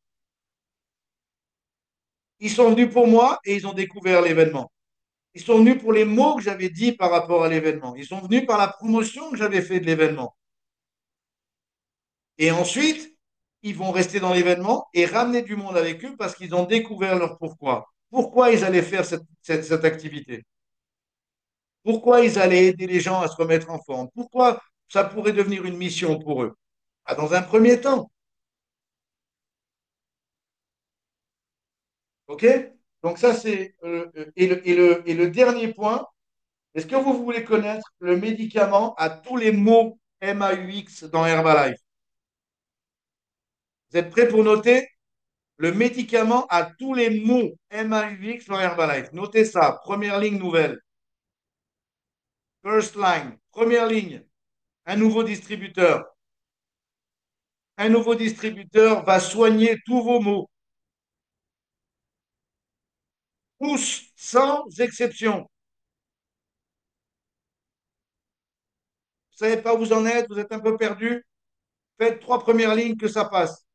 Ils sont venus pour moi et ils ont découvert l'événement. Ils sont venus pour les mots que j'avais dit par rapport à l'événement. Ils sont venus par la promotion que j'avais fait de l'événement. Et ensuite, ils vont rester dans l'événement et ramener du monde avec eux parce qu'ils ont découvert leur pourquoi. Pourquoi ils allaient faire cette activité? Pourquoi ils allaient aider les gens à se remettre en forme? Pourquoi ça pourrait devenir une mission pour eux? Ah, dans un premier temps. OK? Donc ça, c'est... et le dernier point, est-ce que vous voulez connaître le médicament à tous les mots MAUX dans Herbalife? Vous êtes prêts pour noter? Le médicament à tous les mots MAUX dans Herbalife. Notez ça. Première ligne nouvelle. First line. Première ligne. Un nouveau distributeur. Un nouveau distributeur va soigner tous vos maux. Tous, sans exception. Vous ne savez pas où vous en êtes, vous êtes un peu perdu. Faites trois premières lignes que ça passe.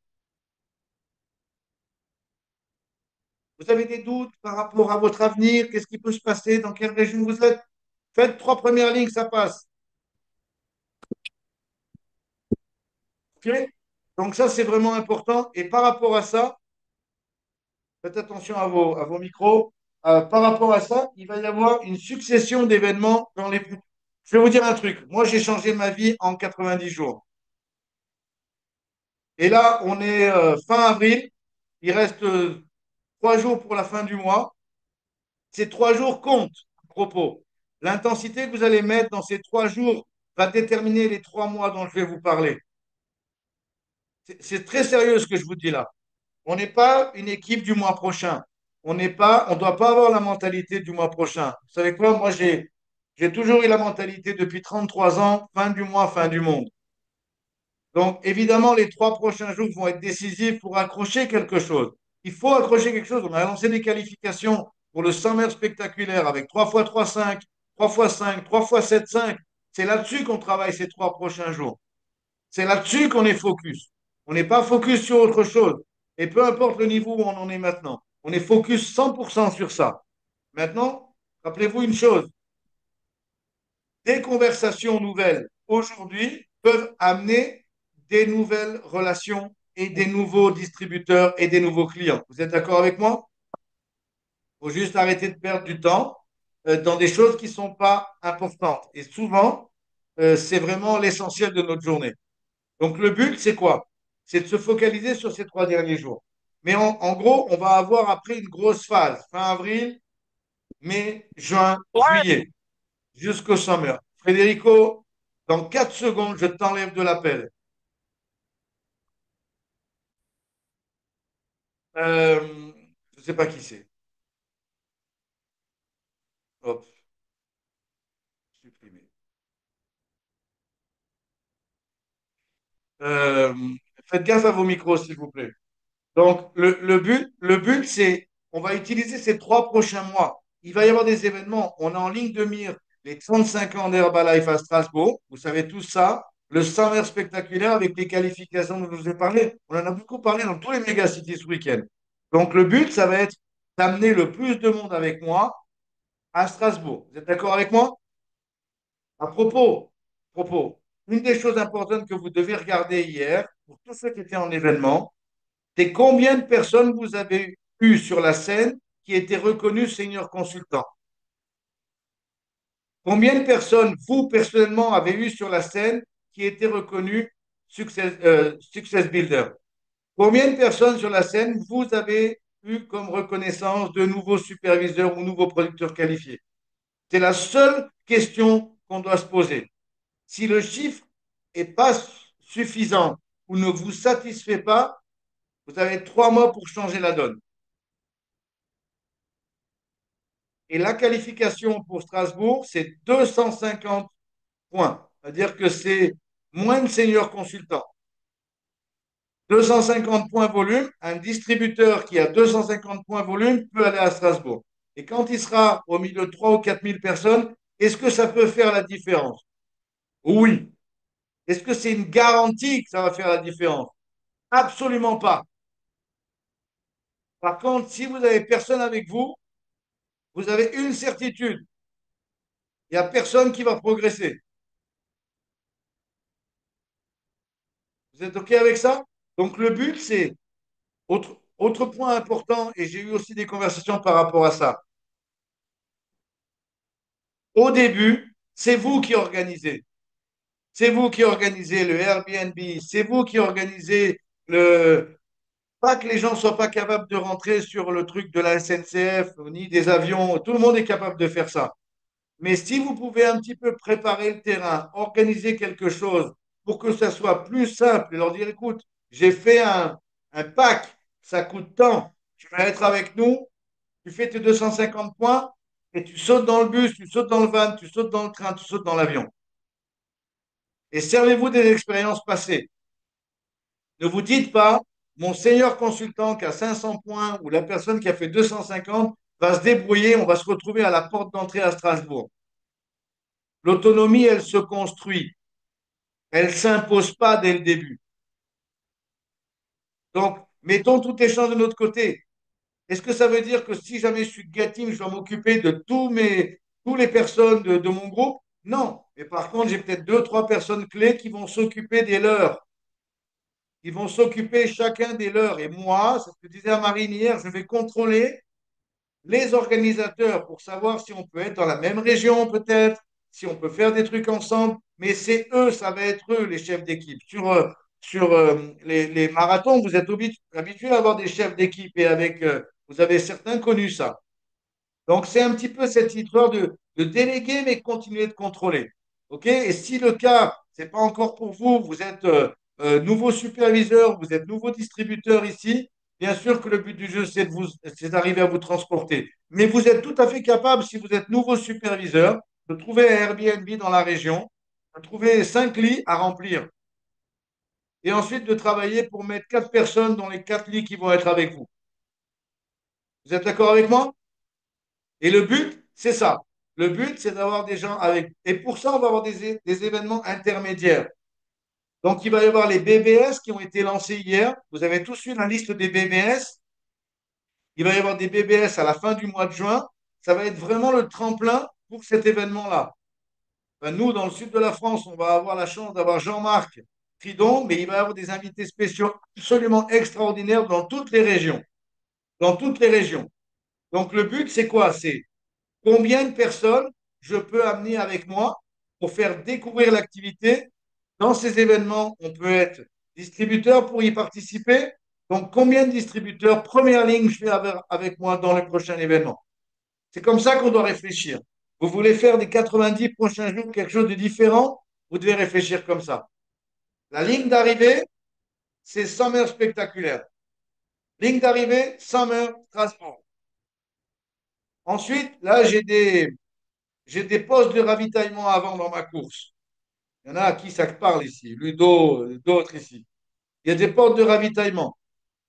Vous avez des doutes par rapport à votre avenir, qu'est-ce qui peut se passer, dans quelle région vous êtes. Faites trois premières lignes, ça passe. OK? Donc ça, c'est vraiment important. Et par rapport à ça, faites attention à vos micros. par rapport à ça, il va y avoir une succession d'événements dans les... Je vais vous dire un truc. Moi, j'ai changé ma vie en 90 jours. Et là, on est fin avril. Il reste 3 jours pour la fin du mois. Ces 3 jours comptent, à propos. L'intensité que vous allez mettre dans ces 3 jours va déterminer les 3 mois dont je vais vous parler. C'est très sérieux ce que je vous dis là. On n'est pas une équipe du mois prochain. On n'est pas, on ne doit pas avoir la mentalité du mois prochain. Vous savez quoi? Moi, j'ai toujours eu la mentalité depuis 33 ans, fin du mois, fin du monde. Donc, évidemment, les 3 prochains jours vont être décisifs pour accrocher quelque chose. Il faut accrocher quelque chose. On a lancé des qualifications pour le Summer spectaculaire avec 3 fois 3 5, 3 fois 5, 3 fois 7 5. C'est là-dessus qu'on travaille ces 3 prochains jours. C'est là-dessus qu'on est focus. On n'est pas focus sur autre chose. Et peu importe le niveau où on en est maintenant, on est focus 100% sur ça. Maintenant, rappelez-vous une chose, des conversations nouvelles aujourd'hui peuvent amener des nouvelles relations et des nouveaux distributeurs et des nouveaux clients. Vous êtes d'accord avec moi? Il faut juste arrêter de perdre du temps dans des choses qui ne sont pas importantes. Et souvent, c'est vraiment l'essentiel de notre journée. Donc le but, c'est quoi? C'est de se focaliser sur ces 3 derniers jours. Mais en gros, on va avoir après une grosse phase, fin avril, mai, juin, juillet, jusqu'au summer. Federico, dans 4 secondes, je t'enlève de l'appel. Je ne sais pas qui c'est. Hop, supprimé. Euh, Faites gaffe à vos micros, s'il vous plaît. Donc, le but, c'est, on va utiliser ces 3 prochains mois. Il va y avoir des événements. On a en ligne de mire les 35 ans d'Herbalife à Strasbourg. Vous savez tout ça. Le Summer spectaculaire avec les qualifications dont je vous ai parlé. On en a beaucoup parlé dans tous les mégacities ce week-end. Donc, le but, ça va être d'amener le plus de monde avec moi à Strasbourg. Vous êtes d'accord avec moi? À propos, une des choses importantes que vous devez regarder hier, pour tous ceux qui étaient en événement, c'est combien de personnes vous avez eu sur la scène qui étaient reconnues senior consultants? Combien de personnes, vous personnellement, avez eu sur la scène qui étaient reconnues Success Builder? Combien de personnes sur la scène vous avez eu comme reconnaissance de nouveaux superviseurs ou nouveaux producteurs qualifiés? C'est la seule question qu'on doit se poser. Si le chiffre n'est pas suffisant ou ne vous satisfait pas, vous avez 3 mois pour changer la donne. Et la qualification pour Strasbourg, c'est 250 points. C'est-à-dire que c'est moins de seniors consultants. 250 points volume, un distributeur qui a 250 points volume peut aller à Strasbourg. Et quand il sera au milieu de 3 ou 4 000 personnes, est-ce que ça peut faire la différence? Oui. Est-ce que c'est une garantie que ça va faire la différence? Absolument pas. Par contre, si vous n'avez personne avec vous, vous avez une certitude. Il n'y a personne qui va progresser. Vous êtes OK avec ça? Donc le but, c'est, autre point important, et j'ai eu aussi des conversations par rapport à ça. Au début, c'est vous qui organisez. C'est vous qui organisez le Airbnb, c'est vous qui organisez le... Pas que les gens ne soient pas capables de rentrer sur le truc de la SNCF, ni des avions, tout le monde est capable de faire ça. Mais si vous pouvez un petit peu préparer le terrain, organiser quelque chose pour que ça soit plus simple et leur dire, écoute, j'ai fait un pack, ça coûte tant, tu vas être avec nous, tu fais tes 250 points et tu sautes dans le bus, tu sautes dans le van, tu sautes dans le train, tu sautes dans l'avion. Et servez-vous des expériences passées. Ne vous dites pas, mon senior consultant qui a 500 points ou la personne qui a fait 250 va se débrouiller, on va se retrouver à la porte d'entrée à Strasbourg. L'autonomie, elle se construit. Elle ne s'impose pas dès le début. Donc, mettons toutes les chances de notre côté. Est-ce que ça veut dire que si jamais je suis GAT team, je dois m'occuper de tous les personnes de mon groupe? Non. Mais par contre, j'ai peut-être 2, 3 personnes clés qui vont s'occuper des leurs. Ils vont s'occuper chacun des leurs. Et moi, c'est ce que disait à Marine hier, je vais contrôler les organisateurs pour savoir si on peut être dans la même région peut-être, si on peut faire des trucs ensemble, mais c'est eux, ça va être eux les chefs d'équipe. Sur les marathons, vous êtes habitués à avoir des chefs d'équipe et vous avez certains connu ça. Donc c'est un petit peu cette histoire de déléguer mais continuer de contrôler. OK? Et si le cas, c'est pas encore pour vous, vous êtes nouveau superviseur, vous êtes nouveau distributeur ici, bien sûr que le but du jeu, c'est d'arriver à vous transporter. Mais vous êtes tout à fait capable, si vous êtes nouveau superviseur, de trouver un Airbnb dans la région, de trouver 5 lits à remplir et ensuite de travailler pour mettre 4 personnes dans les 4 lits qui vont être avec vous. Vous êtes d'accord avec moi? Et le but, c'est ça. Le but, c'est d'avoir des gens avec. Et pour ça, on va avoir des événements intermédiaires. Donc, il va y avoir les BBS qui ont été lancés hier. Vous avez tous eu la liste des BBS. Il va y avoir des BBS à la fin du mois de juin. Ça va être vraiment le tremplin pour cet événement-là. Ben, nous, dans le sud de la France, on va avoir la chance d'avoir Jean-Marc Tridon, mais il va y avoir des invités spéciaux absolument extraordinaires dans toutes les régions. Dans toutes les régions. Donc, le but, c'est quoi? C'est combien de personnes je peux amener avec moi pour faire découvrir l'activité. Dans ces événements, on peut être distributeur pour y participer. Donc, combien de distributeurs, première ligne, je vais avoir avec moi dans le prochain événement. C'est comme ça qu'on doit réfléchir. Vous voulez faire des 90 prochains jours quelque chose de différent, vous devez réfléchir comme ça. La ligne d'arrivée, c'est Summer spectaculaire. Ligne d'arrivée, Summer Strasbourg. Ensuite, là, j'ai des postes de ravitaillement avant dans ma course. Il y en a à qui ça parle ici, Ludo, d'autres ici. Il y a des postes de ravitaillement.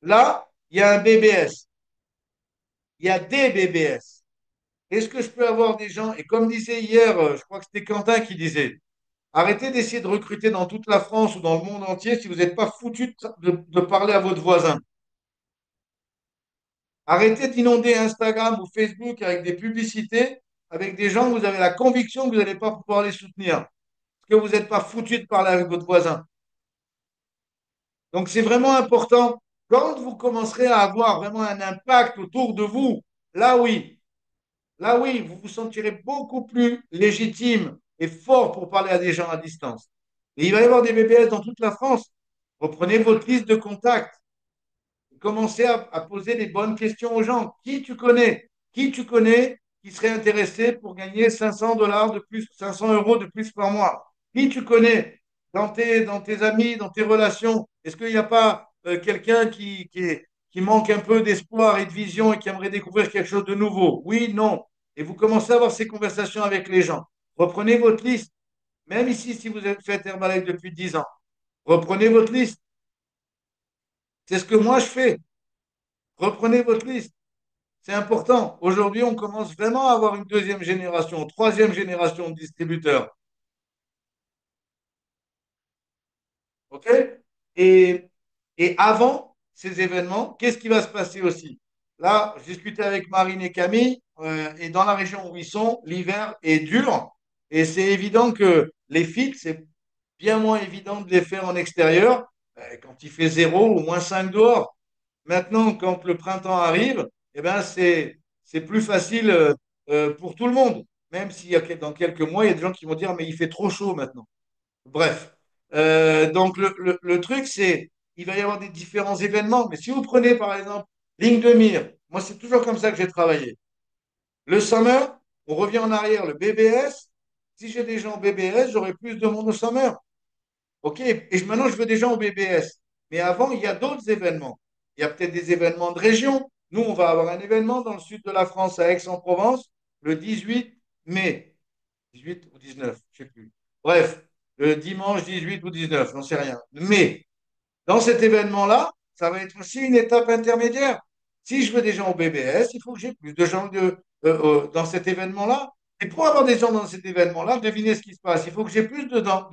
Là, il y a un BBS. Il y a des BBS. Est-ce que je peux avoir des gens, et comme disait hier, je crois que c'était Quentin qui disait, arrêtez d'essayer de recruter dans toute la France ou dans le monde entier si vous n'êtes pas foutu de parler à votre voisin. Arrêtez d'inonder Instagram ou Facebook avec des publicités, avec des gens où vous avez la conviction que vous n'allez pas pouvoir les soutenir. Parce que vous n'êtes pas foutu de parler avec votre voisin. Donc, c'est vraiment important. Quand vous commencerez à avoir vraiment un impact autour de vous, là oui, vous vous sentirez beaucoup plus légitime et fort pour parler à des gens à distance. Et il va y avoir des BBS dans toute la France. Reprenez votre liste de contacts. Commencez à poser les bonnes questions aux gens. Qui tu connais? Qui tu connais qui serait intéressé pour gagner 500 dollars de plus, 500 euros de plus par mois? Qui tu connais dans tes amis, dans tes relations? Est-ce qu'il n'y a pas quelqu'un qui manque un peu d'espoir et de vision et qui aimerait découvrir quelque chose de nouveau? Oui, non. Et vous commencez à avoir ces conversations avec les gens. Reprenez votre liste. Même ici, si vous êtes fait Herbalife depuis 10 ans, reprenez votre liste. C'est ce que moi je fais. Reprenez votre liste. C'est important. Aujourd'hui, on commence vraiment à avoir une deuxième génération, troisième génération de distributeurs. OK? Et, et avant ces événements, qu'est-ce qui va se passer aussi? Là, je discutais avec Marine et Camille, et dans la région où ils sont, l'hiver est dur. Et c'est évident que les fits, c'est bien moins évident de les faire en extérieur, quand il fait 0 ou -5 dehors. Maintenant, quand le printemps arrive, eh ben c'est plus facile pour tout le monde. Même s'il y a dans quelques mois, il y a des gens qui vont dire, mais il fait trop chaud maintenant. Bref. Donc, le truc, c'est il va y avoir des différents événements. Mais si vous prenez, par exemple, ligne de mire, moi, c'est toujours comme ça que j'ai travaillé. Le summer, on revient en arrière, le BBS. Si j'ai des gens au BBS, j'aurai plus de monde au summer. OK? Et maintenant, je veux des gens au BBS. Mais avant, il y a d'autres événements. Il y a peut-être des événements de région. Nous, on va avoir un événement dans le sud de la France, à Aix-en-Provence, le 18 mai. 18 ou 19, je ne sais plus. Bref, le dimanche 18 ou 19, j'en sais rien. Mais dans cet événement-là, ça va être aussi une étape intermédiaire. Si je veux des gens au BBS, il faut que j'ai plus de gens dans cet événement-là. Et pour avoir des gens dans cet événement-là, devinez ce qui se passe. Il faut que j'ai plus de gens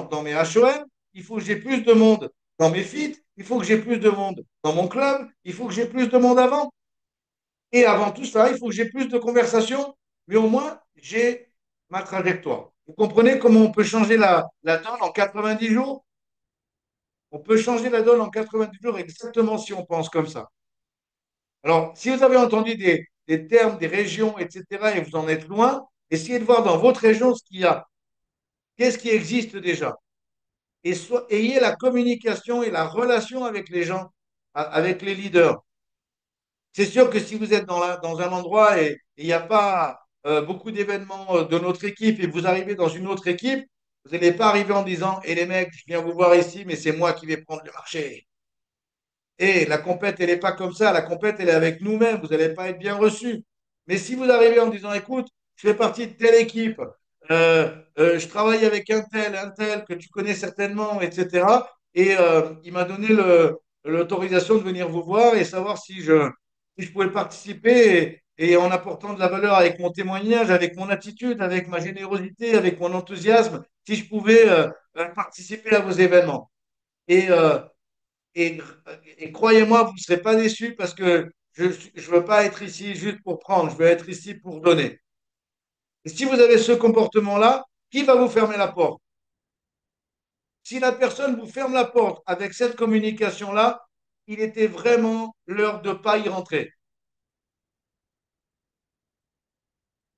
dans mes HOM, il faut que j'ai plus de monde dans mes feeds, il faut que j'ai plus de monde dans mon club, il faut que j'ai plus de monde avant. Et avant tout ça, il faut que j'ai plus de conversations, mais au moins, j'ai ma trajectoire. Vous comprenez comment on peut changer la donne en 90 jours? On peut changer la donne en 90 jours exactement si on pense comme ça. Alors, si vous avez entendu des termes, des régions, etc., et vous en êtes loin, essayez de voir dans votre région ce qu'il y a. Qu'est-ce qui existe déjà? Et ayez la communication et la relation avec les gens, avec les leaders. C'est sûr que si vous êtes dans un endroit et il n'y a pas beaucoup d'événements de notre équipe et vous arrivez dans une autre équipe, vous n'allez pas arriver en disant, et les mecs, je viens vous voir ici, mais c'est moi qui vais prendre le marché. Et la compète, elle n'est pas comme ça. La compète, elle est avec nous-mêmes. Vous n'allez pas être bien reçu. Mais si vous arrivez en disant, écoute, je fais partie de telle équipe, je travaille avec un tel que tu connais certainement, etc. Et il m'a donné l'autorisation de venir vous voir et savoir si je pouvais participer et en apportant de la valeur avec mon témoignage, avec mon attitude, avec ma générosité, avec mon enthousiasme, si je pouvais participer à vos événements. Et, euh, et, et croyez-moi, vous ne serez pas déçus parce que je ne veux pas être ici juste pour prendre, je veux être ici pour donner. Et si vous avez ce comportement-là, qui va vous fermer la porte? Si la personne vous ferme la porte avec cette communication-là, il était vraiment l'heure de ne pas y rentrer.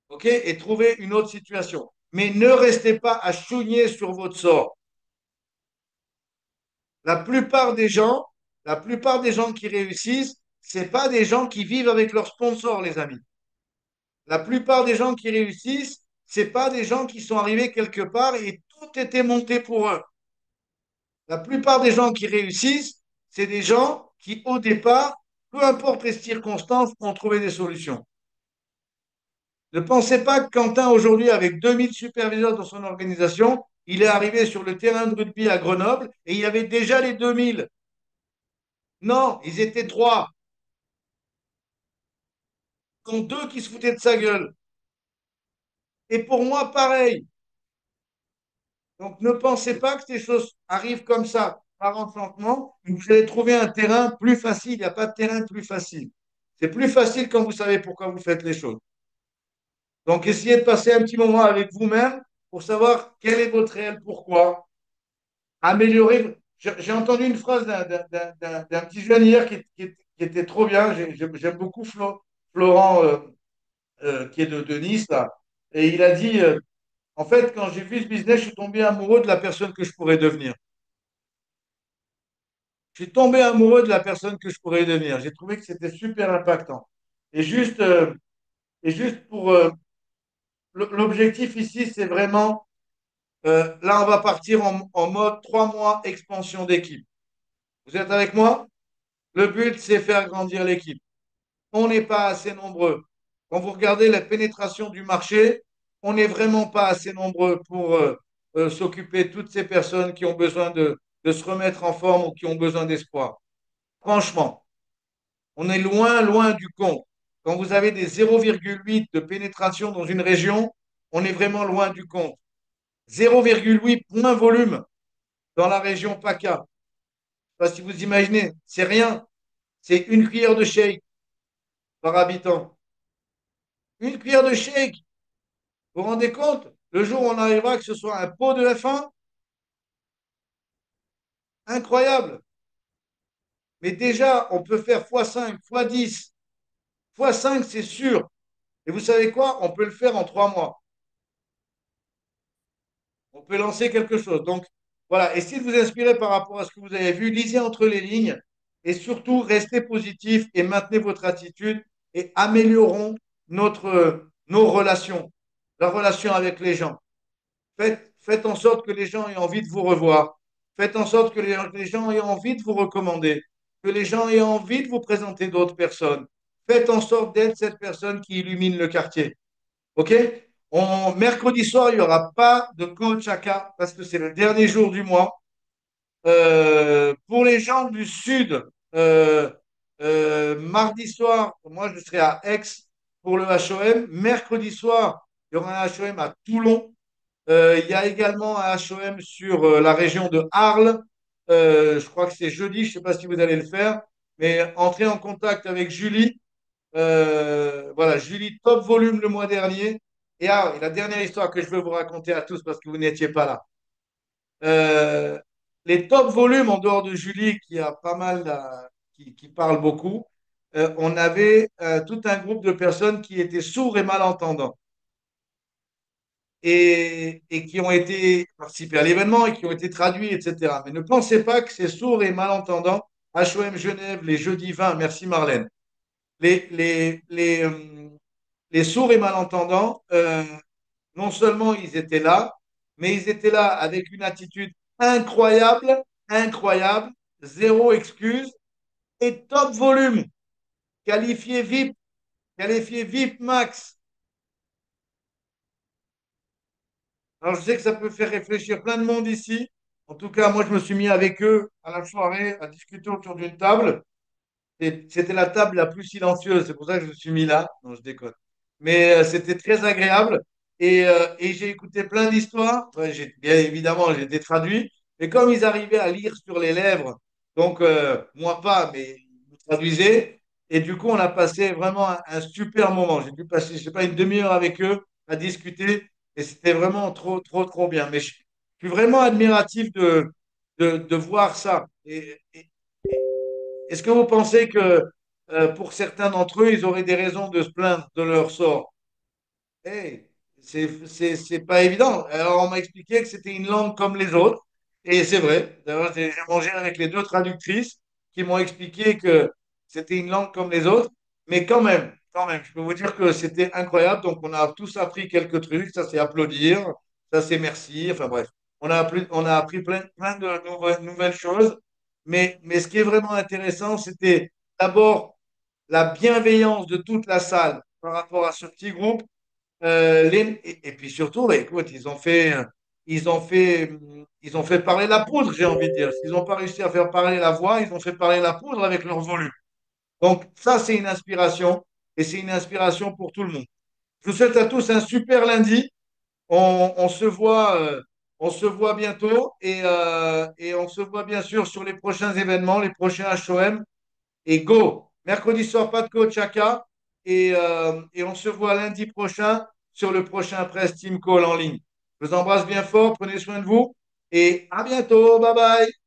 OK? Et trouver une autre situation. Mais ne restez pas à chouigner sur votre sort. La plupart des gens, la plupart des gens qui réussissent, c'est pas des gens qui vivent avec leurs sponsors, les amis. La plupart des gens qui réussissent, c'est pas des gens qui sont arrivés quelque part et tout était monté pour eux. La plupart des gens qui réussissent, c'est des gens qui, au départ, peu importe les circonstances, ont trouvé des solutions. Ne pensez pas que Quentin, aujourd'hui, avec 2000 superviseurs dans son organisation, il est arrivé sur le terrain de rugby à Grenoble et il y avait déjà les 2000. Non, ils étaient trois, dont deux qui se foutaient de sa gueule. Et pour moi, pareil. Donc, ne pensez pas que ces choses arrivent comme ça, par enchantement. Vous allez trouver un terrain plus facile. Il n'y a pas de terrain plus facile. C'est plus facile quand vous savez pourquoi vous faites les choses. Donc, essayez de passer un petit moment avec vous-même pour savoir quel est votre réel pourquoi. Améliorer. J'ai entendu une phrase d'un petit jeune hier qui était trop bien. J'aime beaucoup Florent, qui est de Nice, là. Et il a dit, en fait, quand j'ai vu ce business, je suis tombé amoureux de la personne que je pourrais devenir. Je suis tombé amoureux de la personne que je pourrais devenir. J'ai trouvé que c'était super impactant. Et juste, euh, et juste pour l'objectif ici, c'est vraiment, là, on va partir en mode 3 mois expansion d'équipe. Vous êtes avec moi? Le but, c'est faire grandir l'équipe. On n'est pas assez nombreux. Quand vous regardez la pénétration du marché, on n'est vraiment pas assez nombreux pour s'occuper de toutes ces personnes qui ont besoin de se remettre en forme ou qui ont besoin d'espoir. Franchement, on est loin, loin du compte. Quand vous avez des 0,8 de pénétration dans une région, on est vraiment loin du compte. 0,8 points volume dans la région PACA. Je ne sais pas si vous imaginez, c'est rien. C'est une cuillère de shake par habitant. Une cuillère de shake. Vous vous rendez compte? Le jour où on arrivera que ce soit un pot de F1, incroyable. Mais déjà, on peut faire x5, x10. x5, c'est sûr. Et vous savez quoi? On peut le faire en 3 mois. On peut lancer quelque chose. Donc, voilà, essayez de vous inspirer par rapport à ce que vous avez vu, lisez entre les lignes et surtout restez positif et maintenez votre attitude et améliorons nos relations, la relation avec les gens. Faites en sorte que les gens aient envie de vous revoir. Faites en sorte que les gens aient envie de vous recommander, que les gens aient envie de vous présenter d'autres personnes. Faites en sorte d'être cette personne qui illumine le quartier. OK? Mercredi soir, il n'y aura pas de coach AK parce que c'est le dernier jour du mois. Pour les gens du Sud, euh, mardi soir, moi je serai à Aix pour le HOM. Mercredi soir, il y aura un HOM à Toulon. Il y a également un HOM sur la région de Arles. Je crois que c'est jeudi, je ne sais pas si vous allez le faire, mais entrez en contact avec Julie. Voilà, Julie, top volume le mois dernier. Et la dernière histoire que je veux vous raconter à tous parce que vous n'étiez pas là. Les top volumes en dehors de Julie, qui a pas mal, qui parle beaucoup, on avait tout un groupe de personnes qui étaient sourds et malentendants et qui ont été participés à l'événement et qui ont été traduits, etc. Mais ne pensez pas que ces sourds et malentendants, HOM Genève, les jeudis 20, merci Marlène, les, les, les, euh, les sourds et malentendants, non seulement ils étaient là, mais ils étaient là avec une attitude incroyable, incroyable, zéro excuse et top volume, qualifié VIP, qualifié VIP max. Alors je sais que ça peut faire réfléchir plein de monde ici. En tout cas, moi je me suis mis avec eux à la soirée à discuter autour d'une table. Et c'était la table la plus silencieuse, c'est pour ça que je me suis mis là. Non, je déconne. Mais c'était très agréable et j'ai écouté plein d'histoires. Ouais, bien évidemment, j'ai été traduit. Et comme ils arrivaient à lire sur les lèvres, donc moi pas, mais ils traduisaient. Et du coup, on a passé vraiment un super moment. J'ai dû passer, je sais pas, une demi-heure avec eux à discuter et c'était vraiment trop, trop, trop bien. Mais je suis vraiment admiratif de voir ça. Est-ce que vous pensez que pour certains d'entre eux, ils auraient des raisons de se plaindre de leur sort? Hey, c'est pas évident. Alors, on m'a expliqué que c'était une langue comme les autres. Et c'est vrai. D'ailleurs, j'ai mangé avec les deux traductrices qui m'ont expliqué que c'était une langue comme les autres. Mais quand même, je peux vous dire que c'était incroyable. Donc, on a tous appris quelques trucs. Ça, c'est applaudir. Ça, c'est merci. Enfin, bref. On a appris plein de nouvelles choses. Mais ce qui est vraiment intéressant, c'était d'abord la bienveillance de toute la salle par rapport à ce petit groupe et puis surtout, bah, écoute, ils ont fait parler la poudre, j'ai envie de dire. S'ils n'ont pas réussi à faire parler la voix, ils ont fait parler la poudre avec leur volume. Donc, ça, c'est une inspiration et c'est une inspiration pour tout le monde. Je vous souhaite à tous un super lundi. On se on se voit bientôt et on se voit bien sûr sur les prochains événements, les prochains HOM et go. Mercredi soir, pas de coach AK. Et on se voit lundi prochain sur le prochain Press Team Call en ligne. Je vous embrasse bien fort, prenez soin de vous et à bientôt. Bye bye.